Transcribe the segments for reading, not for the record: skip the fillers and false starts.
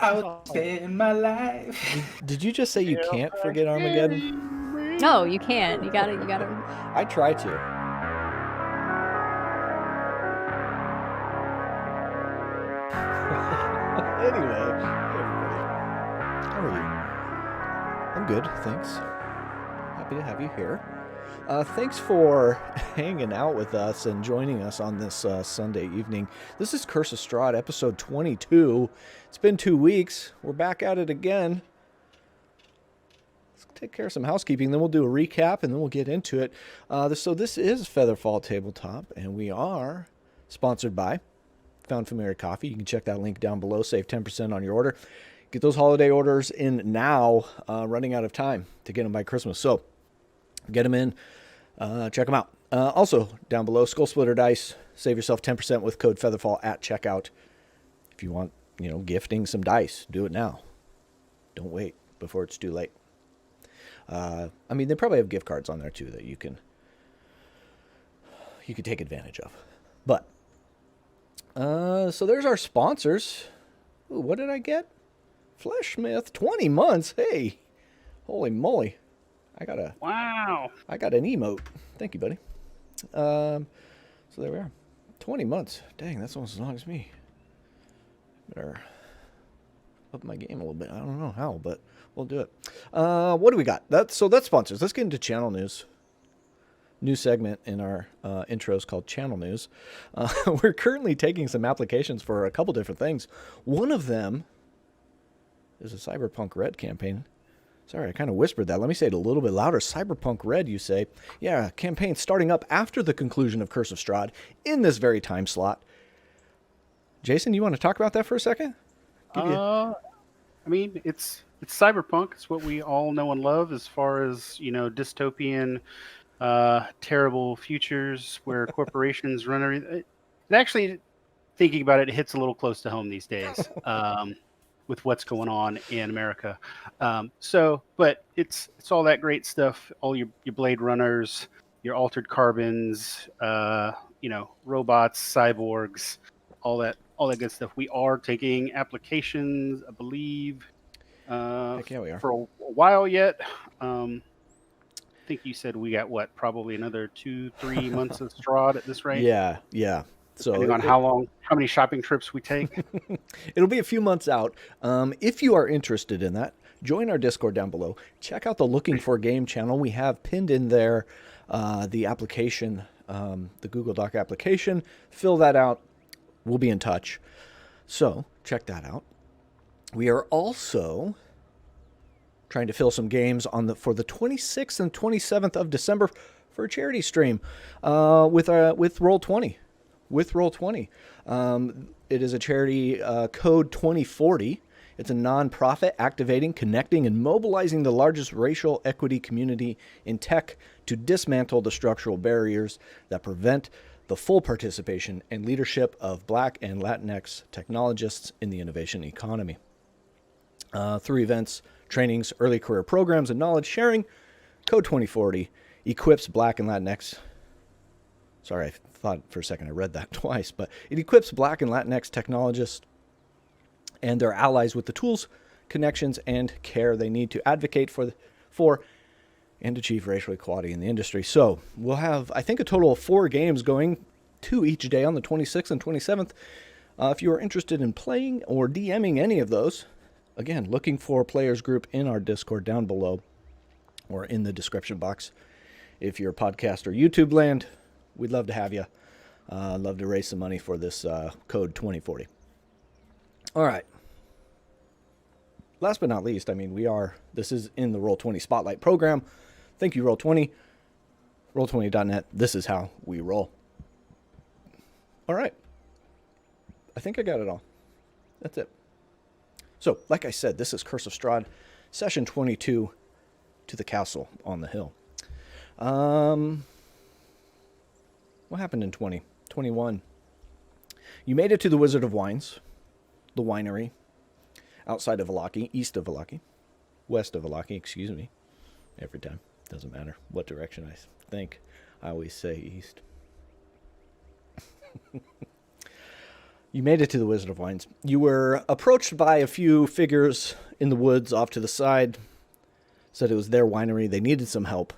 I would spend my life. Did you just say you If can't I forget Armageddon? carry No, me. you can't. You gotta. I try to. Anyway, hey everybody. How are you? I'm good, thanks. Happy to have you here. Thanks for hanging out with us and joining us on this Sunday evening. This is Curse of Strahd, episode 22. It's been 2 weeks. We're back at it again. Let's take care of some housekeeping, then we'll do a recap, and then we'll get into it. So this is FeatherFall Tabletop, and we are sponsored by Found Familiar Coffee. You can check that link down below. Save 10% on your order. Get those holiday orders in now. Running out of time to get them by Christmas. So get them in. Check them out. Also, down below, Skull Splitter Dice. Save yourself 10% with code FeatherFall at checkout. If you want, gifting some dice, do it now. Don't wait before it's too late. They probably have gift cards on there too that you can take advantage of. But so there's our sponsors. Ooh, what did I get? Fleshsmith, 20 months. Hey, holy moly! Wow. I got an emote. Thank you, buddy. So there we are. 20 months. Dang, that's almost as long as me. Better up my game a little bit. I don't know how, but we'll do it. What do we got? That's sponsors. Let's get into channel news. New segment in our intros called Channel News. We're currently taking some applications for a couple different things. One of them is a Cyberpunk Red campaign. Sorry, I kind of whispered that. Let me say it a little bit louder. Cyberpunk Red, you say. Yeah, campaign starting up after the conclusion of Curse of Strahd in this very time slot. Jason, you want to talk about that for a second? It's cyberpunk. It's what we all know and love as far as, dystopian, terrible futures where corporations run everything. It actually, thinking about it, it hits a little close to home these days with what's going on in America. But it's all that great stuff. All your Blade Runners, your Altered Carbons, robots, cyborgs, all that good stuff. We are taking applications, I believe, Heck yeah, we are. for a while yet. I think you said we got probably another 2-3 months of Strahd at this rate. Yeah. So depending on how many shopping trips we take. It'll be a few months out. If you are interested in that, join our Discord down below. Check out the Looking for Game channel. We have pinned in there the application, the Google Doc application. Fill that out. We'll be in touch. So check that out. We are also trying to fill some games for the 26th and 27th of December for a charity stream with Roll20. With Roll20. It is a charity code 2040. It's a nonprofit activating, connecting, and mobilizing the largest racial equity community in tech to dismantle the structural barriers that prevent the full participation and leadership of Black and Latinx technologists in the innovation economy. Through events, trainings, early career programs, and knowledge sharing, Code 2040 equips Black and Latinx. Sorry, I thought for a second I read that twice, but it equips Black and Latinx technologists and their allies with the tools, connections, and care they need to advocate for and achieve racial equality in the industry. So we'll have, I think, a total of 4 games going, 2 each day on the 26th and 27th. If you are interested in playing or DMing any of those, again, looking for a players group in our Discord down below or in the description box. If you're a podcast or YouTube land, we'd love to have you. Love to raise some money for this code 2040. All right. Last but not least, this is in the Roll20 Spotlight program. Thank you, Roll20. Roll20.net. This is how we roll. All right. I think I got it all. That's it. So, like I said, this is Curse of Strahd, session 22, to the castle on the hill. What happened in 2021? You made it to the Wizard of Wines, the winery, outside of Vallaki, east of Vallaki, west of Vallaki, excuse me. Every time. Doesn't matter what direction I think. I always say east. You made it to the Wizard of Wines. You were approached by a few figures in the woods off to the side. Said it was their winery. They needed some help.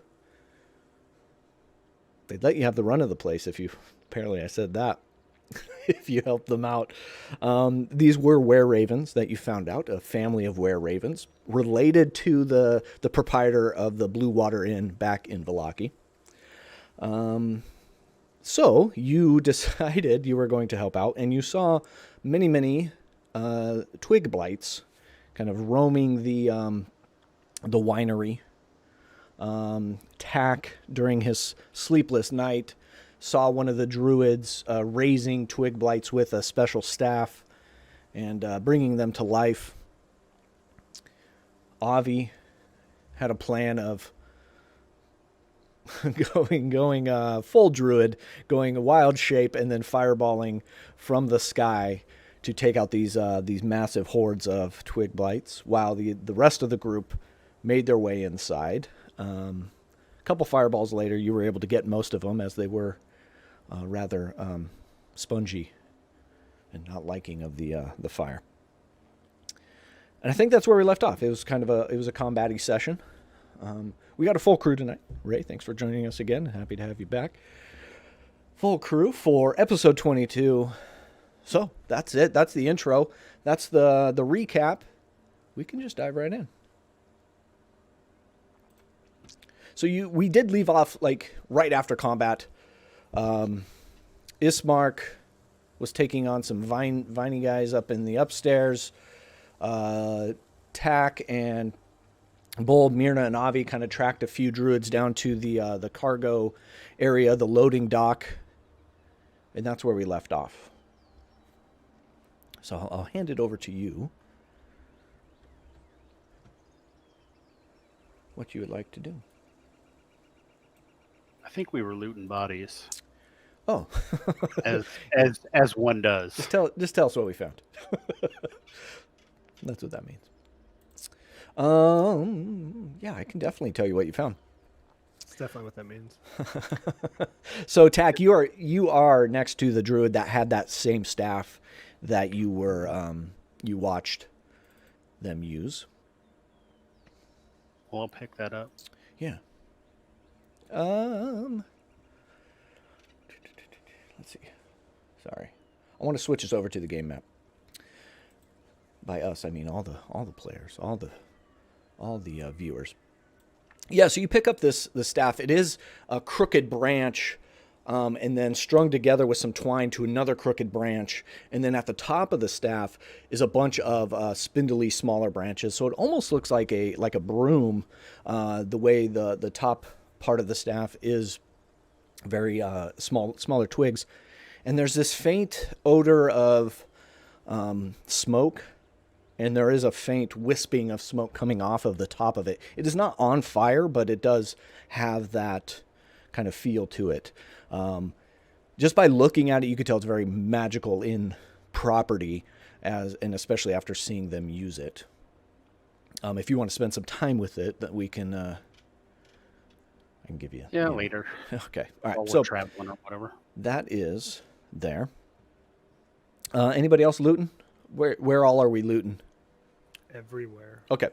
They'd let you have the run of the place if you... Apparently I said that. If you helped them out. These were were-ravens that you found out. A family of were-ravens. Related to the proprietor of the Blue Water Inn back in Vallaki. So you decided you were going to help out, and you saw many twig blights kind of roaming the winery. Tack, during his sleepless night, saw one of the druids raising twig blights with a special staff and bringing them to life. Avi had a plan of going full druid, going a wild shape, and then fireballing from the sky to take out these massive hordes of twig blights, while the rest of the group made their way inside. A couple fireballs later, you were able to get most of them, as they were rather spongy and not liking of the fire. And I think that's where we left off. It was kind of a combat-y session. We got a full crew tonight. Ray, thanks for joining us again. Happy to have you back. Full crew for episode 22. So that's it. That's the intro. That's the recap. We can just dive right in. So we did leave off like right after combat. Ismark was taking on some viney guys up in the upstairs. Tack and Bold, Myrna, and Avi kind of tracked a few druids down to the cargo area, the loading dock, and that's where we left off. So I'll hand it over to you. What you would like to do? I think we were looting bodies, Oh, as one does. just tell us what we found. That's what that means. Yeah, I can definitely tell you what you found. That's definitely what that means. So, Tack, you are next to the druid that had that same staff that you were you watched them use. Well, I'll pick that up. Yeah. Let's see. Sorry, I want to switch us over to the game map. By us, I mean all the players, all the viewers. Yeah, so you pick up the staff. It is a crooked branch, and then strung together with some twine to another crooked branch, and then at the top of the staff is a bunch of spindly, smaller branches. So it almost looks like a broom. The way the top part of the staff is very smaller twigs, and there's this faint odor of smoke. And there is a faint wisping of smoke coming off of the top of it. It is not on fire, but it does have that kind of feel to it. Just by looking at it, you could tell it's very magical in property, and especially after seeing them use it. If you want to spend some time with it, that we can, I can give you. Yeah, later. Okay, all right. While So we're traveling or whatever. that is there. Anybody else looting? Where all are we looting? Everywhere. Okay.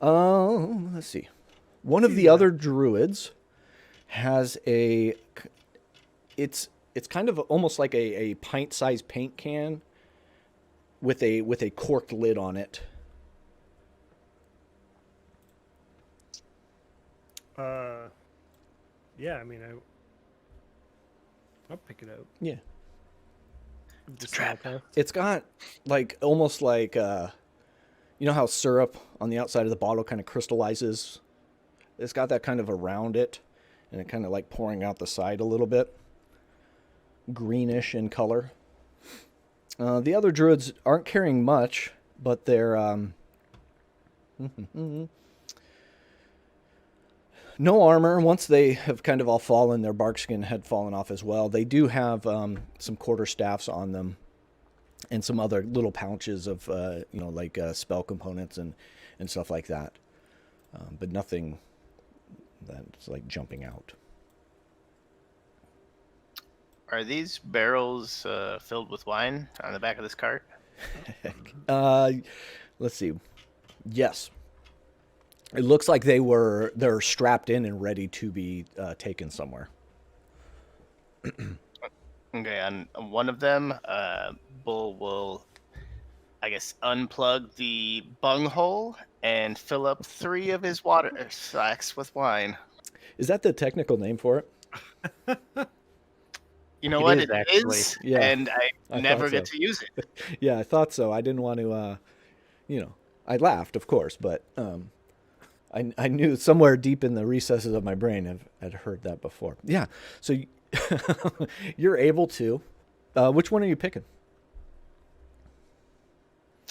Let's see. One of the other druids has it's kind of almost like a pint-sized paint can with a corked lid on it. Yeah, I mean, I'll pick it up. Yeah. It's a trap. It's got like almost like you know how syrup on the outside of the bottle kind of crystallizes. It's got that kind of around it, and it kind of like pouring out the side a little bit. Greenish in color. The other druids aren't carrying much, but they're no armor. Once they have kind of all fallen, their bark skin had fallen off as well. They do have some quarterstaffs on them and some other little pouches of, like spell components and stuff like that. But nothing that's like jumping out. Are these barrels filled with wine on the back of this cart? Let's see. Yes. It looks like they're strapped in and ready to be taken somewhere. Okay, on one of them, Bull will, I guess, unplug the bunghole and fill up 3 of his water sacks with wine. Is that the technical name for it? You know It what? is, It actually. is, Yeah, and I I never thought so. get to use it. Yeah, I thought so. I didn't want to, I laughed, of course, but I knew somewhere deep in the recesses of my brain I'd heard that before. Yeah, so you're able to. Which one are you picking?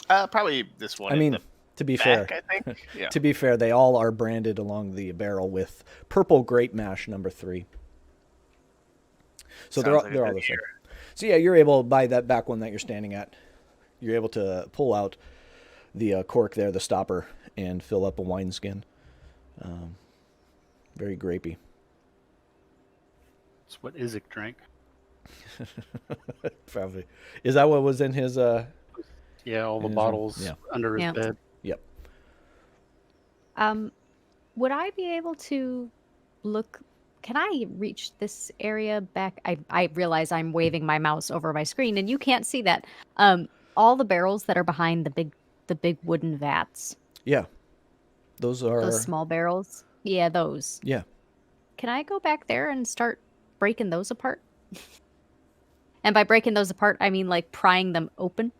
Probably this one. I in mean, the to be back, fair, I think. Yeah. to be fair, they all are branded along the barrel with purple grape mash number 3. So Sounds like a they're all good the same. year. So yeah, you're able by that back one that you're standing at. You're able to pull out the cork there, the stopper, and fill up a wineskin. Very grapey. That's what Isaac drank. Probably. Is that what was in his? Yeah, all the In his room. bottles Yeah. under his Yeah. bed. Yep. Would I be able to look? Can I reach this area back? I realize I'm waving my mouse over my screen and you can't see that. All the barrels that are behind the big wooden vats, Yeah. Those are. those small barrels. Yeah, those. Yeah. Can I go back there and start breaking those apart? And by breaking those apart, I mean like prying them open.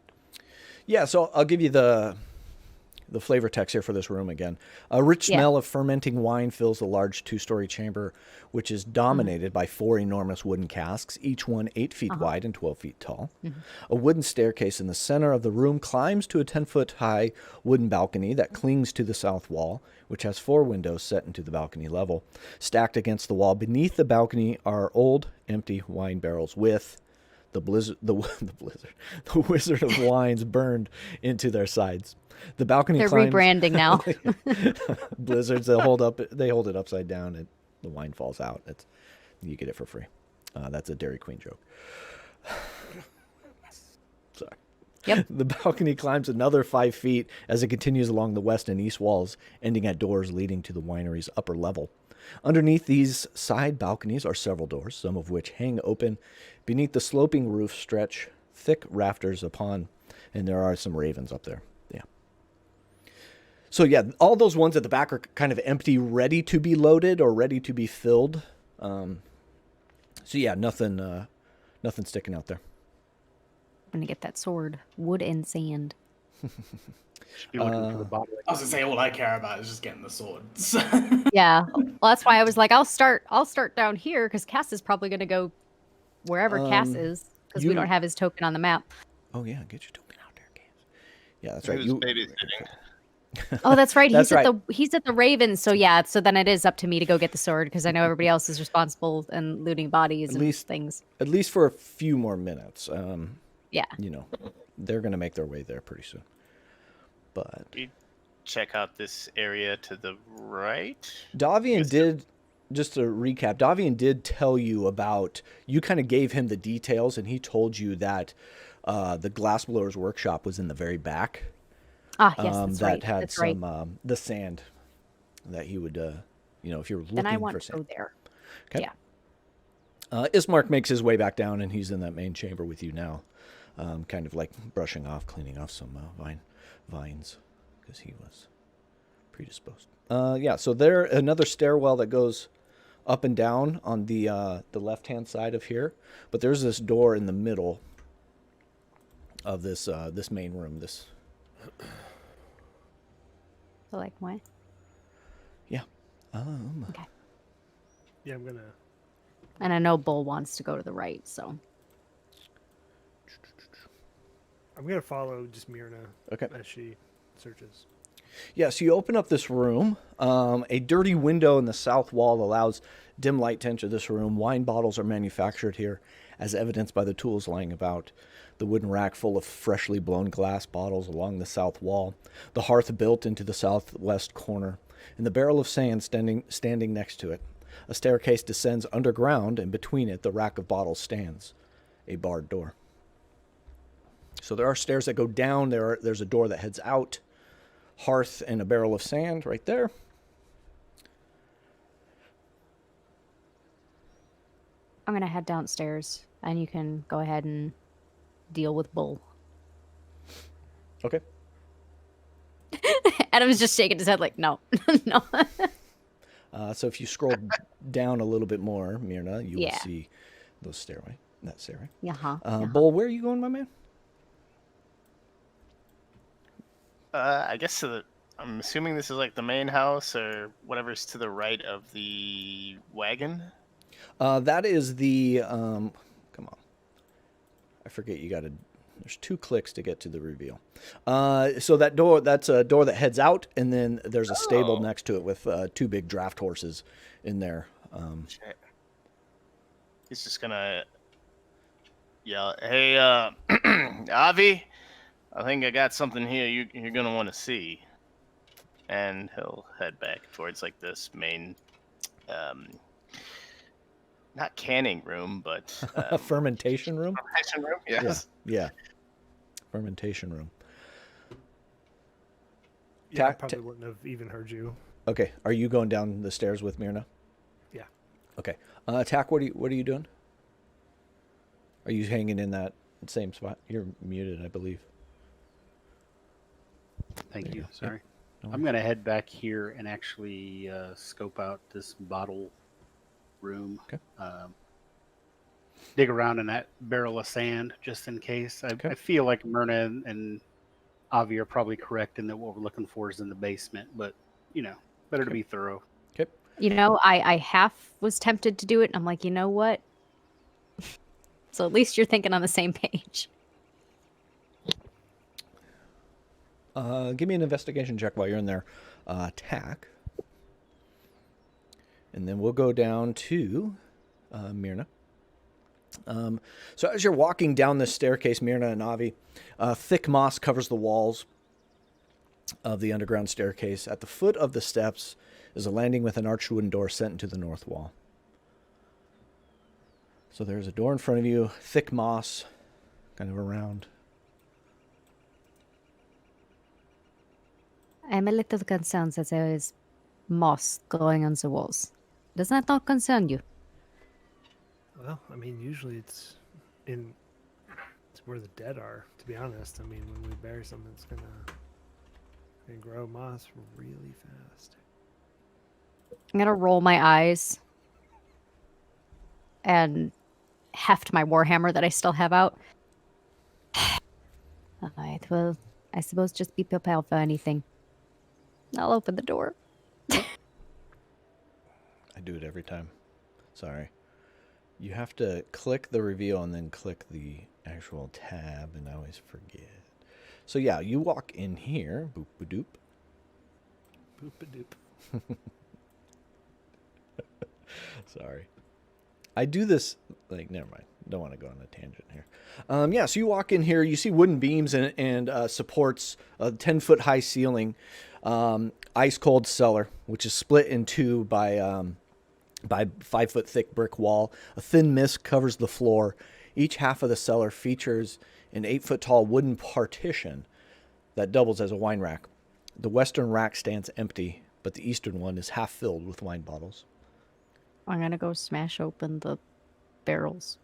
Yeah. So I'll give you the flavor text here for this room again. A rich Yeah. smell of fermenting wine fills the large 2-story chamber, which is dominated by 4 enormous wooden casks, each one 8 feet wide and 12 feet tall. A wooden staircase in the center of the room climbs to a 10-foot-high wooden balcony that clings to the south wall, which has 4 windows set into the balcony level. Stacked against the wall beneath the balcony are old, empty wine barrels with the Wizard of Wines burned into their sides. The balcony They're climbs. rebranding now. Blizzards, they hold it upside down, and the wine falls out. You get it for free. That's a Dairy Queen joke. Sorry. Yep. The balcony climbs another 5 feet as it continues along the west and east walls, ending at doors leading to the winery's upper level. Underneath these side balconies are several doors, some of which hang open. Beneath the sloping roof stretch thick rafters upon, and there are some ravens up there. Yeah. So yeah, all those ones at the back are kind of empty, ready to be loaded or ready to be filled. So yeah, nothing sticking out there. I'm gonna get that sword, wood and sand. Should be looking for the bottle. I was gonna say all I care about is just getting the sword. Yeah, well, that's why I was like, I'll start down here because Cass is probably gonna go wherever Cass is because we you- don't have his token on the map. Oh yeah, get your token out there, Cass. Yeah, that's He right. was babysitting. Oh, that's right. That's He's at the Ravens. So yeah, so then it is up to me to go get the sword because I know everybody else is responsible and looting bodies and things. At least for a few more minutes. Yeah. They're gonna make their way there pretty soon. But You check out this area to the right. Davian did, just to recap, Davian did tell you about, you kind of gave him the details, and he told you that the glassblower's workshop was in the very back. Ah, yes, that's that right. had That's some right. the sand that he would, if you're looking Then I for want to sand. go there. Okay. Yeah. Ismark makes his way back down, and he's in that main chamber with you now, kind of like brushing off, cleaning off some vines, because he was predisposed. Yeah, so there another stairwell that goes up and down on the left-hand side of here, but there's this door in the middle of this this main room. This So like what? yeah. Okay. Yeah, I'm gonna. And I know Bull wants to go to the right, so I'm gonna follow just Myrna Okay. as she searches. Yeah, so you open up this room. A dirty window in the south wall allows dim light to enter this room. Wine bottles are manufactured here, as evidenced by the tools lying about. The wooden rack full of freshly blown glass bottles along the south wall. The hearth built into the southwest corner, and the barrel of sand standing next to it. A staircase descends underground, and between it, the rack of bottles stands, a barred door. So there are stairs that go down. There's a door that heads out. Hearth and a barrel of sand right there. I'm gonna head downstairs, and you can go ahead and deal with Bull. Okay. Adam's just shaking his head like, no, no. So if you scroll down a little bit more, Myrna, you will Yeah. see that stairway. Yeah. Bull, where are you going, my man? I guess I'm assuming this is like the main house or whatever's to the right of the wagon. That is the come on. I forget you got to. There's 2 clicks to get to the reveal. So that's a door that heads out, and then there's a stable next to it with 2 big draft horses in there. Shit. He's just gonna yell, "Hey, Avi, I think I got something here you're gonna want to see." And he'll head back towards like this main, not canning room, but Fermentation room? fermentation room. Yes. Yeah. Fermentation room. Yeah, I Ta- probably wouldn't have even heard you. Okay. Are you going down the stairs with Myrna? Yeah. Okay. Tack, what are you doing? Are you hanging in that same spot? You're muted, I believe. Thank There you you. go. Sorry. No I'm gonna head back here and actually scope out this bottle room. Okay. Dig around in that barrel of sand just in case. Okay. I feel like Myrna and Avi are probably correct in that what we're looking for is in the basement, but better to be thorough. Okay. I half was tempted to do it, and I'm like, you know what? So at least you're thinking on the same page. Give me an investigation check while you're in there. Tack. And then we'll go down to Myrna. So as you're walking down this staircase, Myrna and Avi, thick moss covers the walls of the underground staircase. At the foot of the steps is a landing with an arched wooden door set into the north wall. So there's a door in front of you, thick moss, kind of around. I'm a little concerned that there is moss growing on the walls. Does that not concern you? Well, I mean, usually it's where the dead are. To be honest, I mean, when we bury something, it's gonna grow moss really fast. I'm gonna roll my eyes and heft my warhammer that I still have out. All right, well, I suppose just be prepared for anything. I'll open the door. I do it every time. Sorry. You have to click the reveal and then click the actual tab, and I always forget. So yeah, you walk in here. Boop a doop. Boop a doop. Sorry. I do this, like, never mind. Don't want to go on a tangent here. Yeah, so you walk in here, you see wooden beams and supports, a 10-foot high ceiling, ice cold cellar, which is split in two by 5-foot thick brick wall. A thin mist covers the floor. Each half of the cellar features an 8-foot tall wooden partition that doubles as a wine rack. The western rack stands empty, but the eastern one is half filled with wine bottles. I'm gonna go smash open the barrels.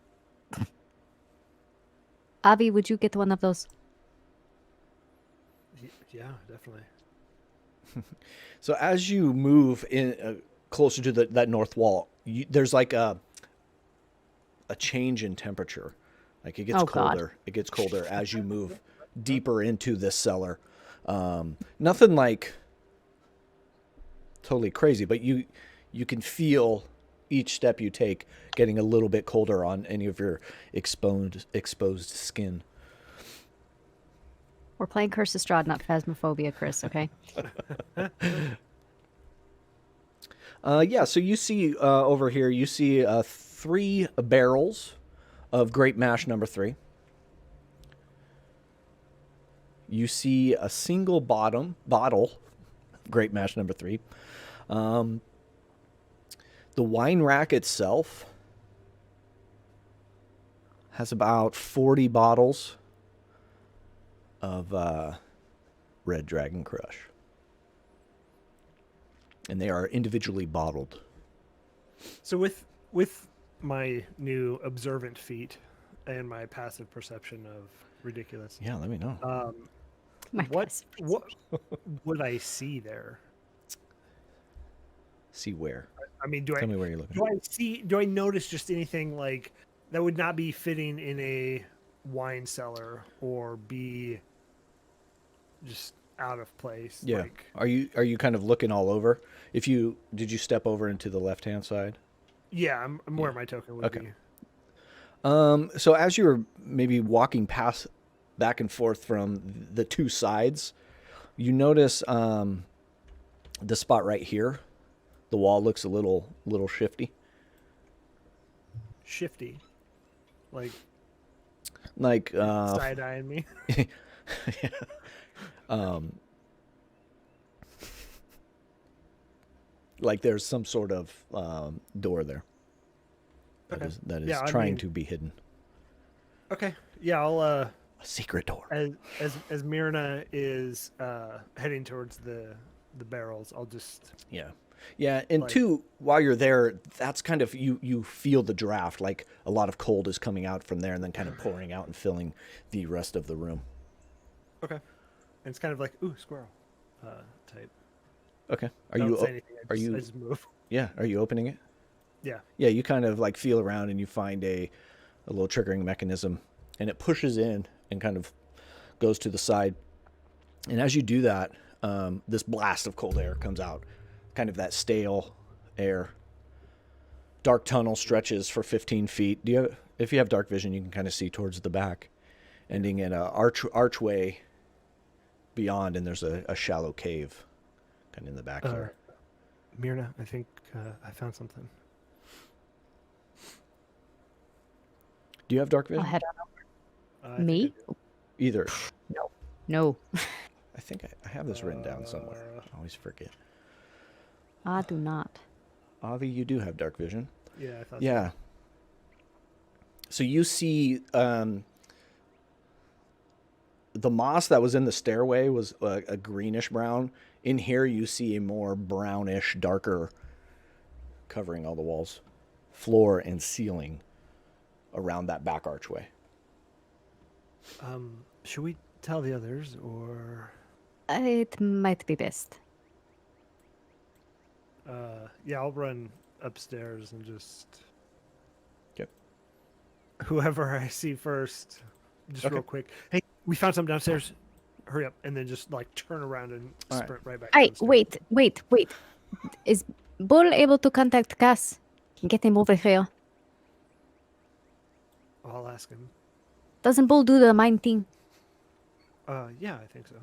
Avi, would you get one of those? Yeah, definitely. So as you move in closer to that north wall, there's like a change in temperature. Like it gets Oh, God. colder. It gets colder as you move deeper into this cellar. Nothing like totally crazy, but you can feel each step you take getting a little bit colder on any of your exposed skin. We're playing Curse of Strahd, not Phasmophobia, Chris, okay? Yeah, so you see over here, you see 3 barrels of Great Mash number 3. You see a single bottle, Great Mash number 3. The wine rack itself has about 40 bottles of Red Dragon Crush. And they are individually bottled. So with my new observant feat and my passive perception of ridiculous, Yeah, let me know. My what passive what would I see there? See where? I mean, Tell me where you're looking. do I notice just anything like that would not be fitting in a wine cellar or be just out of place? Yeah. Like, Are you kind of looking all over? Did you step over into the left-hand side? yeah, I'm where my token would Okay. be. So as you were maybe walking past back and forth from the two sides, you notice the spot right here. The wall looks a little shifty. Shifty, like Like side eyeing me. like there's some sort of door there Okay. that is Yeah, I trying mean- to be hidden. Okay, yeah, I'll A secret door. as Myrna is heading towards the barrels, I'll just Yeah. Yeah, and Like- two, while you're there, that's kind of you feel the draft, like a lot of cold is coming out from there and then kind of pouring out and filling the rest of the room. okay. And it's kind of like ooh squirrel type. Okay. Are Don't you say anything. are you I just move. Yeah, are you opening it? Yeah. Yeah, you kind of like feel around and you find a little triggering mechanism and it pushes in and kind of goes to the side. And as you do that, this blast of cold air comes out, kind of that stale air. Dark tunnel stretches for 15 feet. If you have dark vision, you can kind of see towards the back, ending in a archway beyond, and there's a shallow cave kind of in the back here. Myrna, I think I found something. Do you have dark I'll vision? head on I over. think Me? I do. Either. No. I think I have this written down somewhere. I always forget. I do not. Avi, you do have dark vision. Yeah, I thought so. Yeah. So you see the moss that was in the stairway was a greenish brown. In here, you see a more brownish, darker covering all the walls, floor, and ceiling around that back archway. Should we tell the others or It might be best. yeah, I'll run upstairs and just Okay. whoever I see first, just Okay. real quick. Hey, we found something downstairs. Hurry up, and then just like turn around and All right. sprint right back. Hey, downstairs. wait. Is Bull able to contact Cass? Get him over here. I'll ask him. Doesn't Bull do the mine thing? Yeah, I think so.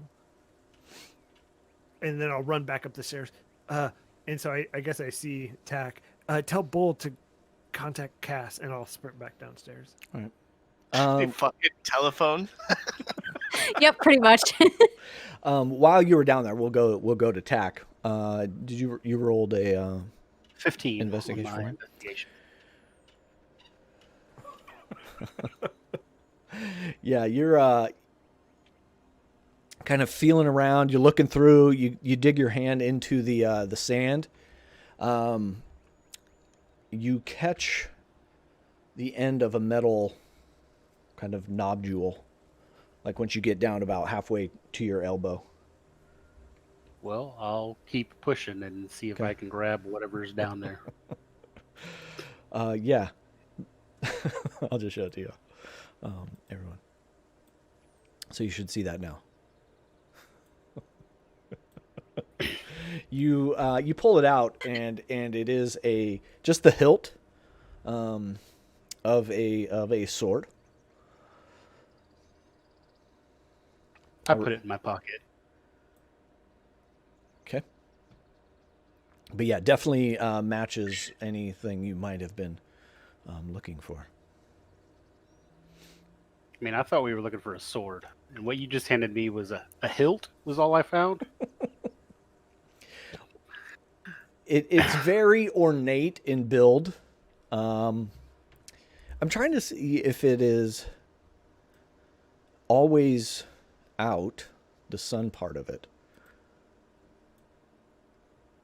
And then I'll run back up the stairs. And so I guess I see Tack. Tell Bull to contact Cass, and I'll sprint back downstairs. All right. They fucking telephone. Yep, pretty much. While you were down there, we'll go to TAC. Did you rolled a 15. on Investigation my for it? investigation. Yeah, you're kind of feeling around. You're looking through. You dig your hand into the sand. You catch the end of a metal kind of nodule, like once you get down about halfway to your elbow. Well, I'll keep pushing and see if Okay. I can grab whatever's down there. Yeah. I'll just show it to you, everyone. So you should see that now. You pull it out, and it is just the hilt of a sword. I put it in my pocket. Okay. But yeah, definitely matches anything you might have been looking for. I mean, I thought we were looking for a sword, and what you just handed me was a hilt. Was all I found. It's very ornate in build. I'm trying to see if it is always out, the sun part of it.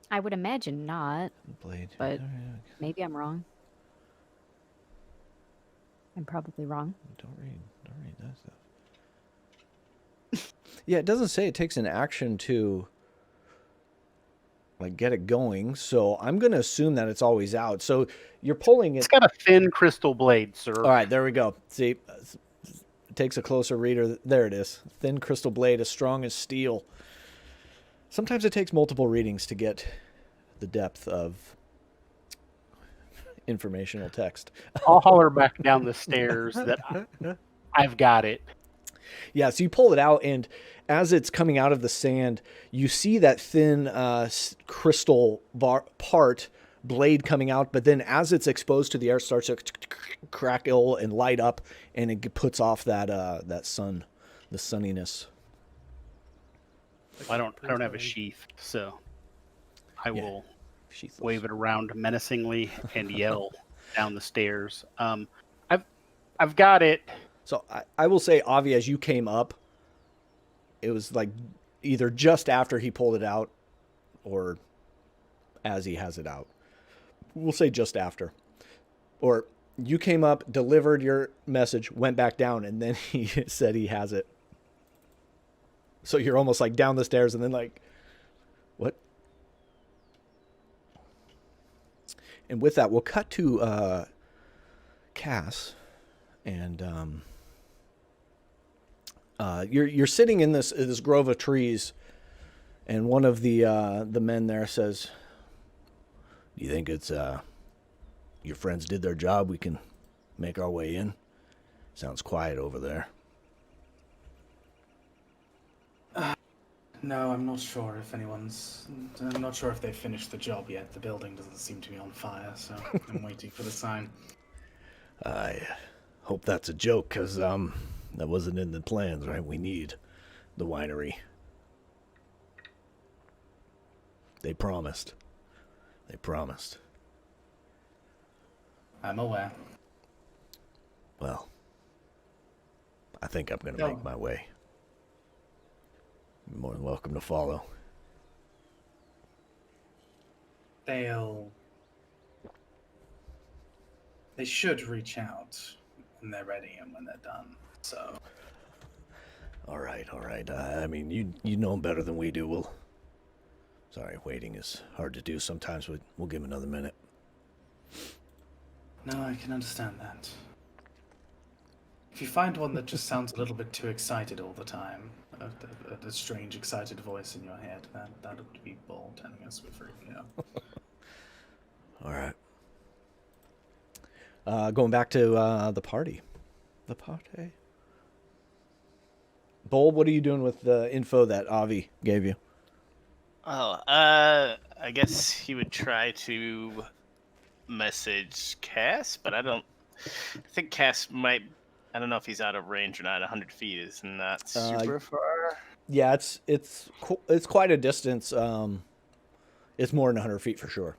I would imagine not, Blade. but maybe I'm wrong. I'm probably wrong. Don't read that stuff. Yeah, it doesn't say it takes an action to like get it going, so I'm gonna assume that it's always out. So you're pulling it. It's got a thin crystal blade, sir. All right, there we go. See, it takes a closer reader. There it is. Thin crystal blade, as strong as steel. Sometimes it takes multiple readings to get the depth of informational text. I'll holler back down the stairs that I've got it. Yeah, so you pull it out, and as it's coming out of the sand, you see that thin crystal part blade coming out, but then as it's exposed to the air, it starts to crackle and light up, and it puts off that that sun, the sunniness. I don't have a sheath, so I will wave it around menacingly and yell down the stairs. I've got it. So I will say, Avi, as you came up, it was like either just after he pulled it out or as he has it out. We'll say just after. Or you came up, delivered your message, went back down, and then he said he has it. So you're almost like down the stairs and then like, what? And with that, we'll cut to Cass, and you're sitting in this grove of trees, and one of the men there says, "Do you think it's your friends did their job? We can make our way in. Sounds quiet over there." No, I'm not sure if anyone's... I'm not sure if they've finished the job yet. The building doesn't seem to be on fire, so I'm waiting for the sign. I hope that's a joke, because that wasn't in the plans, right? We need the winery. They promised. They promised. I'm aware. Well, I think I'm going to make my way. You're more than welcome to follow. They should reach out when they're ready and when they're done, so... All right. I mean, you know them better than we do. Sorry, waiting is hard to do sometimes, but we'll give them another minute. No, I can understand that. If you find one that just sounds a little bit too excited all the time, a strange excited voice in your head, that would be Bull telling us we're freaking out. All right. Going back to the party. The party. Bull, what are you doing with the info that Avi gave you? Oh, I guess he would try to message Cass, but I think Cass might... I don't know if he's out of range or not. 100 feet is not super far. Yeah, it's quite a distance. It's more than 100 feet for sure.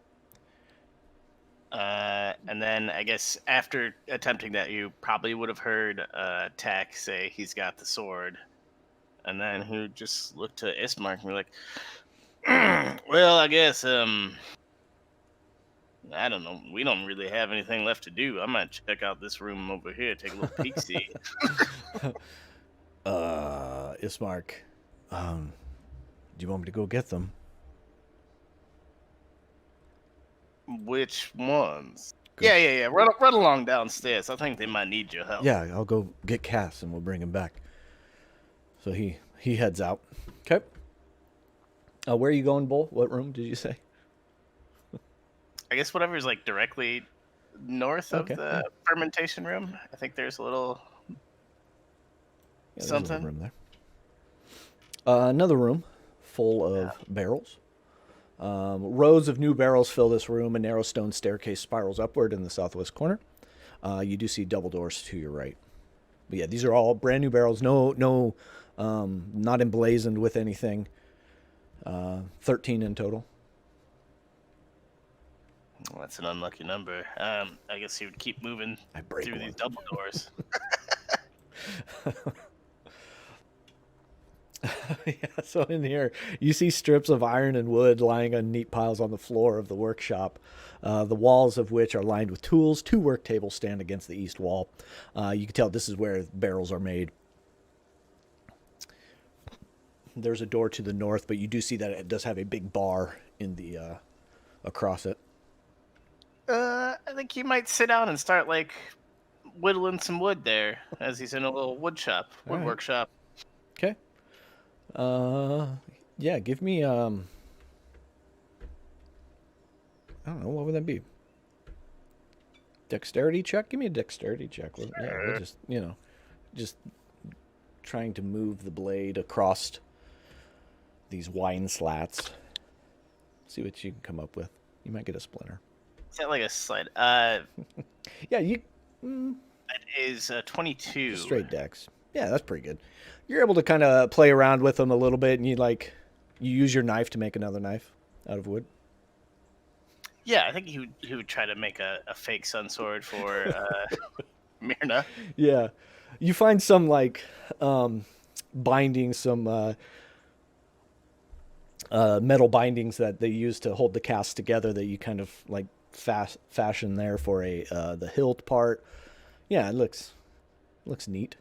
And then I guess after attempting that, you probably would have heard Tack say he's got the sword. And then he would just look to Ismark and be like, well, I guess, I don't know. We don't really have anything left to do. I might check out this room over here, take a little peek-see. Ismark, do you want me to go get them? Which ones? Good. Yeah. Run along downstairs. I think they might need your help. Yeah, I'll go get Cass and we'll bring him back. So he heads out. Okay. Where are you going, Bull? What room did you say? I guess whatever's like directly north of the fermentation room. I think there's a little something. A little room there. Another room full of barrels. Rows of new barrels fill this room. A narrow stone staircase spirals upward in the southwest corner. You do see double doors to your right. But yeah, these are all brand new barrels. No, not emblazoned with anything. 13 in total. That's an unlucky number. I guess he would keep moving I break through one. these double doors. Yeah, so in here, you see strips of iron and wood lying on neat piles on the floor of the workshop, the walls of which are lined with tools. 2 work tables stand against the east wall. You can tell this is where barrels are made. There's a door to the north, but you do see that it does have a big bar in the across it. I think he might sit down and start like whittling some wood there, as he's in a little wood All right. workshop. Okay. Yeah, give me I don't know, what would that be? Dexterity check? Give me a dexterity check. Yeah, we'll just, just trying to move the blade across these wine slats. See what you can come up with. You might get a splinter. Is that like a slide? Yeah, you That is 22. straight dex. Yeah, that's pretty good. You're able to kind of play around with them a little bit, and you use your knife to make another knife out of wood. Yeah, I think he would try to make a fake sun sword for Myrna. Yeah, you find some bindings, some metal bindings that they use to hold the cast together that you kind of like fashion there for the hilt part. Yeah, it looks neat.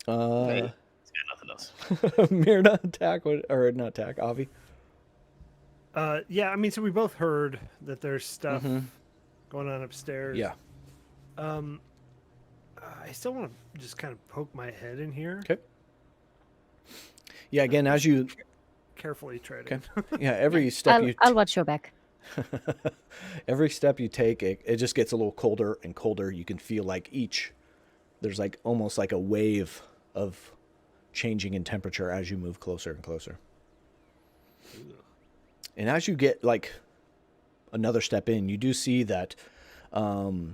Hey, he's got nothing else. Myrna, attack or not attack, Avi. Yeah, I mean, so we both heard that there's stuff going on upstairs. Yeah. I still want to just kind of poke my head in here. Okay. Yeah, again, as you Carefully treading. okay. Yeah, every step I'll watch your back. every step you take, it just gets a little colder and colder. You can feel like there's like almost like a wave of changing in temperature as you move closer and closer. And as you get like another step in, you do see that the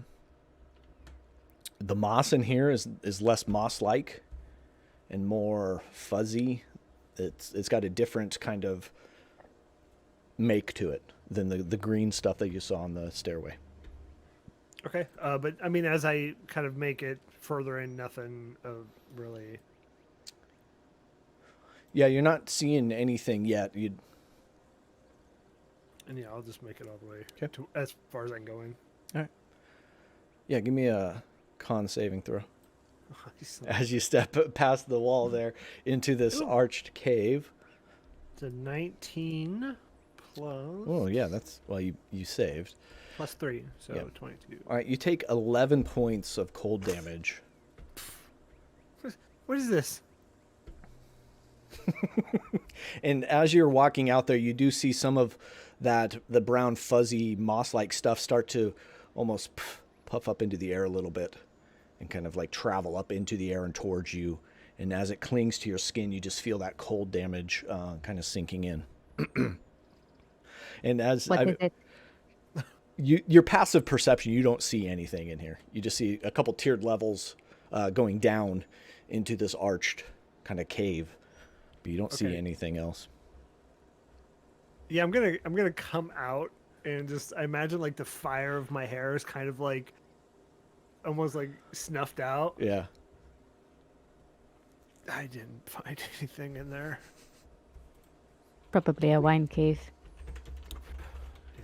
moss in here is less moss-like and more fuzzy. It's got a different kind of make to it than the green stuff that you saw on the stairway. Okay, but I mean, as I kind of make it further in, nothing really. Yeah, you're not seeing anything yet. And yeah, I'll just make it all the way Okay. to as far as I can go in. All right. Yeah, give me a con saving throw It's as you step past the wall there into this arched cave. a 19 plus Oh yeah, that's you saved. plus 3, so Yeah. 22. All right, you take 11 points of cold damage. What is this? And as you're walking out there, you do see some of the brown fuzzy moss-like stuff start to almost puff up into the air a little bit and kind of like travel up into the air and towards you. And as it clings to your skin, you just feel that cold damage kind of sinking in. And as What is it? your passive perception, you don't see anything in here. You just see a couple tiered levels going down into this arched kind of cave, but you don't see Okay. anything else. Yeah, I'm gonna come out and just I imagine like the fire of my hair is kind of like almost like snuffed out. Yeah. I didn't find anything in there. Probably a wine cave.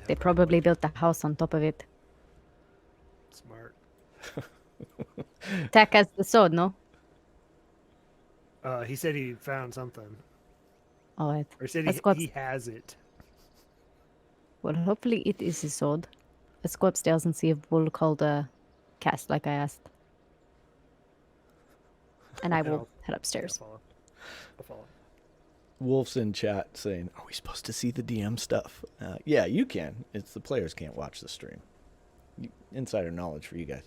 They probably built a house on top of it. Smart. Tack has the sword, no? He said he found something, All right. or said Let's go he has it. Well, hopefully it is his sword. Let's go upstairs and see if we'll call the cast like I asked. And I will head upstairs. I'll follow. Wolf's in chat saying, "Are we supposed to see the DM stuff?" Yeah, you can. It's the players can't watch the stream. Insider knowledge for you guys.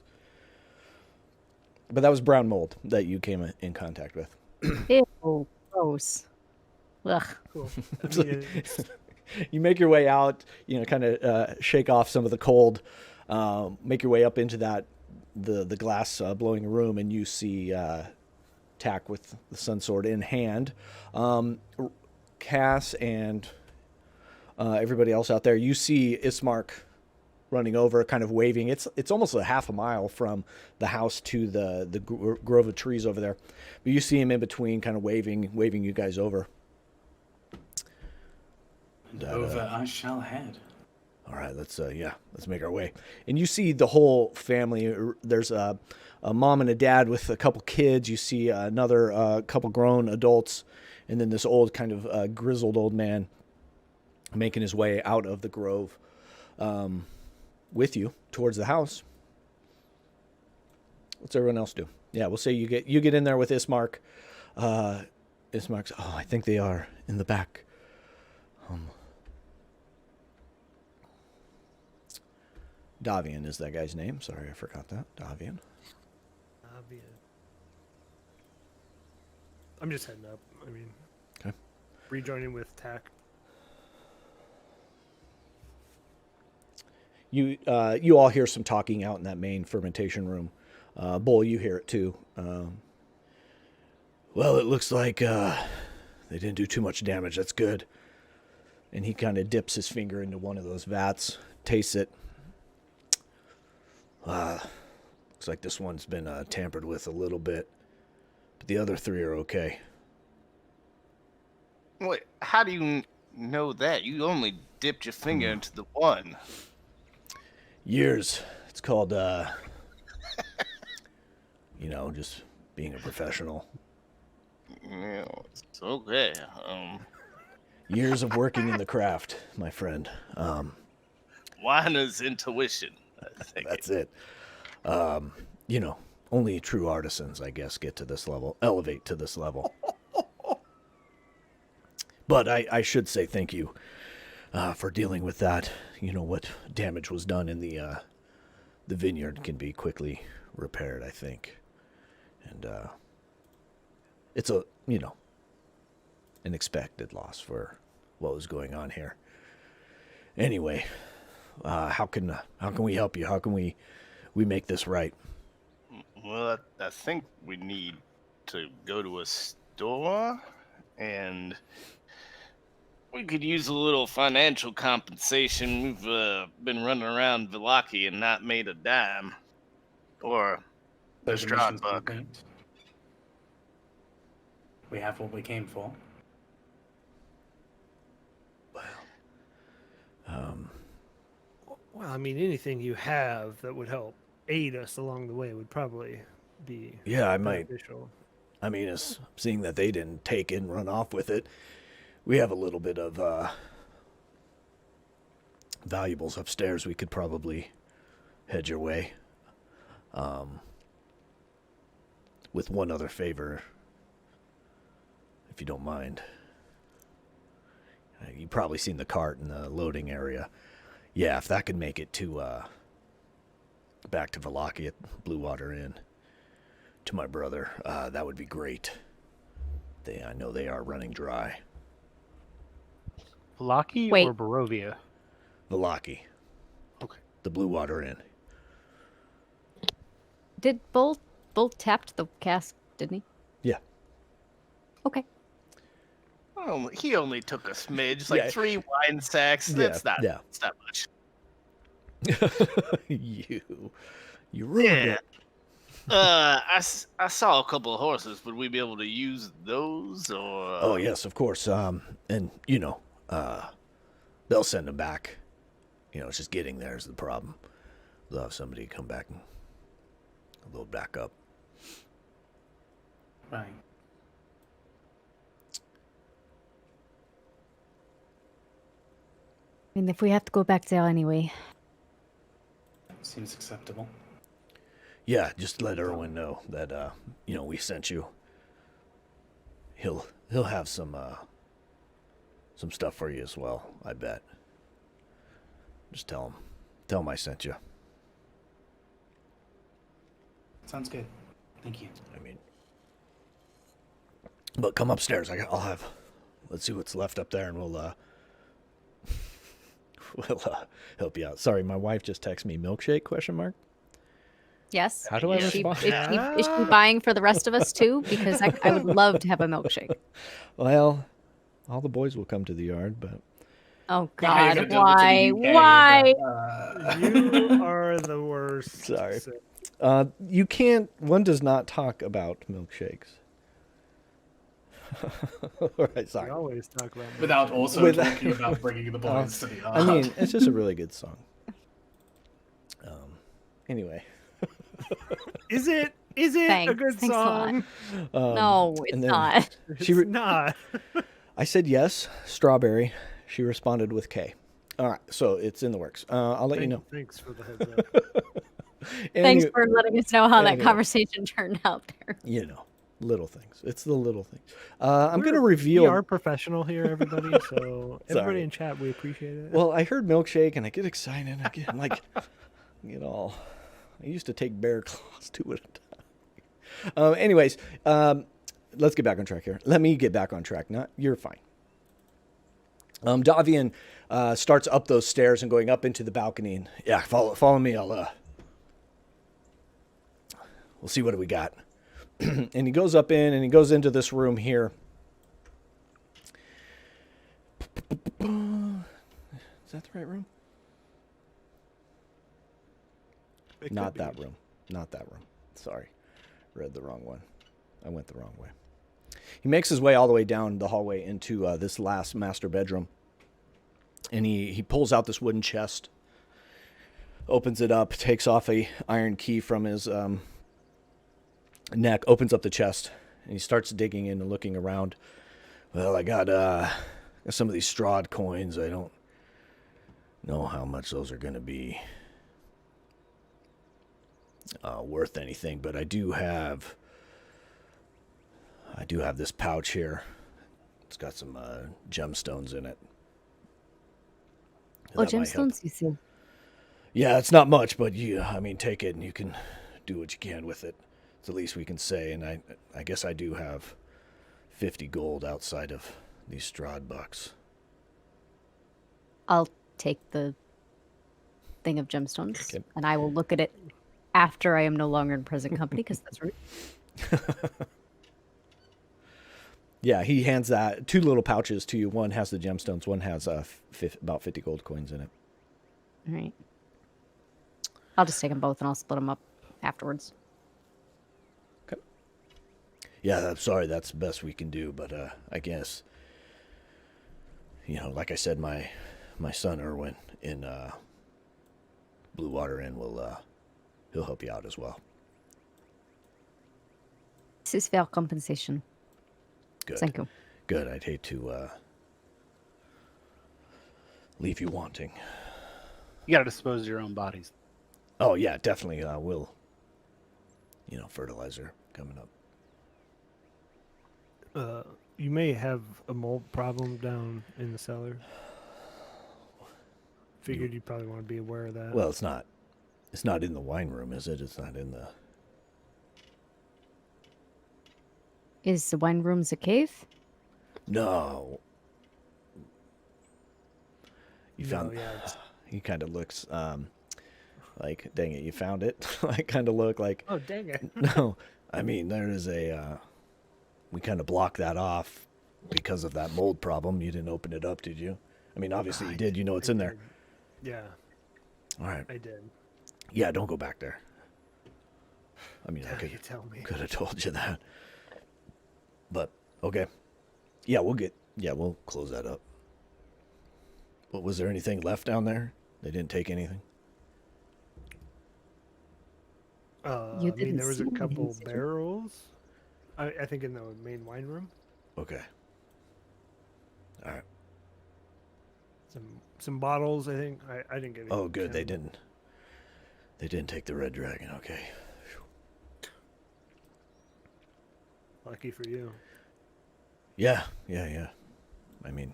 But that was brown mold that you came in contact with. Ew, gross. Ugh. Cool. It's like- you make your way out, kind of shake off some of the cold, make your way up into the glass blowing room, and you see Tack with the sun sword in hand. Cass and everybody else out there, you see Ismark running over, kind of waving. It's almost a half a mile from the house to the grove of trees over there, but you see him in between, kind of waving you guys over. And over I shall head. All right, let's make our way. And you see the whole family. There's a mom and a dad with a couple kids. You see another couple grown adults, and then this old kind of grizzled old man making his way out of the grove with you towards the house. What's everyone else do? Yeah, we'll say you get in there with Ismark. Ismark's. Oh, I think they are in the back. Davian is that guy's name. Sorry, I forgot that. Davian. I'm just heading up. I mean, okay. Rejoining with Tack. You all hear some talking out in that main fermentation room. Bull, you hear it too. Well, it looks like they didn't do too much damage. That's good. And he kind of dips his finger into one of those vats, tastes it. Looks like this one's been tampered with a little bit, but the other three are okay. Wait, how do you know that? You only dipped your finger into the one. Years. It's called, just being a professional. Yeah, it's okay. Years of working in the craft, my friend. Winer's intuition. That's it. Only true artisans, I guess, get to this level, elevate to this level. But I should say thank you for dealing with that. What damage was done in the vineyard can be quickly repaired, I think. And it's an expected loss for what was going on here. Anyway, how can we help you? How can we make this right? Well, I think we need to go to a store, and we could use a little financial compensation. We've been running around Villaki and not made a dime. Or a Those Strahd missions buck. complete. We have what we came for. Well, I mean, anything you have that would help aid us along the way would probably be I might. beneficial. I mean, seeing that they didn't take it and run off with it, we have a little bit of valuables upstairs. We could probably head your way. With one other favor, if you don't mind. You've probably seen the cart in the loading area. Yeah, if that could make it to back to Villaki at Blue Water Inn to my brother, that would be great. I know they are running dry. Villaki Wait. or Barovia? Villaki. Okay. The Blue Water Inn. Did Bull tapped the cask, didn't he? Yeah. Okay. Oh, he only took a smidge, like Yeah. 3 wine sacks. Yeah, That's not. yeah. It's not much. You ruined it. I saw a couple of horses. Would we be able to use those, or? Oh yes, of course. And they'll send them back. It's just getting there is the problem. They'll have somebody come back and load back up. Right. I mean, if we have to go back there anyway. Seems acceptable. Yeah, just let Erwin know that we sent you. He'll have some stuff for you as well, I bet. Just tell him I sent you. Sounds good. Thank you. But come upstairs. Let's see what's left up there, and we'll help you out. Sorry, my wife just texted me milkshake ? Yes. How do I Is she respond? is she buying for the rest of us too? Because I would love to have a milkshake. Well, all the boys will come to the yard, but Oh Guy God, who delivered to the why? UK, Why? You are the worst. Sorry. So- You can't. One does not talk about milkshakes. All right, We sorry. always talk about without milkshakes. also With- talking about bringing the boys to the yard. I mean, it's just a really good song. Anyway. Is it? Is it a Thanks. good Thanks a lot. song? No, it's and then not. She It's re- not. I said yes, strawberry. She responded with K. All right, so it's in the works. I'll let you know. Thanks for the heads up. Thanks Any- for letting us know how that anyway. conversation turned out there. You know, little things. It's the little things. I'm going to We reveal. are professional here, everybody. So everybody in chat, we appreciate it. Well, I heard milkshake and I get excited. I'm like, I used to take bear claws 2 at a time. Anyways, let's get back on track here. Let me get back on track. You're fine. Davian starts up those stairs and going up into the balcony. And yeah, follow me. We'll see what we got. And he goes up in and he goes into this room here. Is that the right room? Not that room. Not that room. Sorry. Read the wrong one. I went the wrong way. He makes his way all the way down the hallway into this last master bedroom. And he pulls out this wooden chest, opens it up, takes off a iron key from his neck, opens up the chest, and he starts digging in and looking around. Well, I got some of these Strahd coins. I don't know how much those are going to be worth anything, but I do have this pouch here. It's got some gemstones in it. Oh, That might help. gemstones, you see. Yeah, it's not much, but take it and you can do what you can with it. It's the least we can say. And I guess I do have 50 gold outside of these Strahd bucks. I'll take the thing of gemstones, Okay. and I will look at it after I am no longer in present company, because that's rude. Yeah, he hands that 2 little pouches to you. One has the gemstones. One has about 50 gold coins in it. All right. I'll just take them both, and I'll split them up afterwards. Okay. Yeah, I'm sorry. That's the best we can do. But I guess, like I said, my son Erwin in Blue Water Inn he'll help you out as well. This is fair compensation. Good. Thank you. Good. I'd hate to leave you wanting. You got to dispose of your own bodies. Oh yeah, definitely. We'll. Fertilizer coming up. You may have a mold problem down in the cellar. Figured you probably want to be aware of that. Well, it's not. It's not in the wine room, is it? It's not in the. Is the wine room's a cave? No. You No, found. yeah, it's- He kind of looks like, dang it, you found it. I kind of look like. oh, dang it. No, I mean there is a. We kind of blocked that off because of that mold problem. You didn't open it up, did you? I mean, obviously you did. You know it's in there. Yeah, All right. I did. Yeah, don't go back there. I mean, I How could you tell me? have told you that. But okay. Yeah, we'll close that up. But was there anything left down there? They didn't take anything? You I mean, didn't there was see a anything, couple did you? barrels. I think in the main wine room. Okay. All right. Some bottles. I think I didn't get. Oh, good. They count. didn't take the red dragon. Okay. Lucky for you. Yeah. I mean,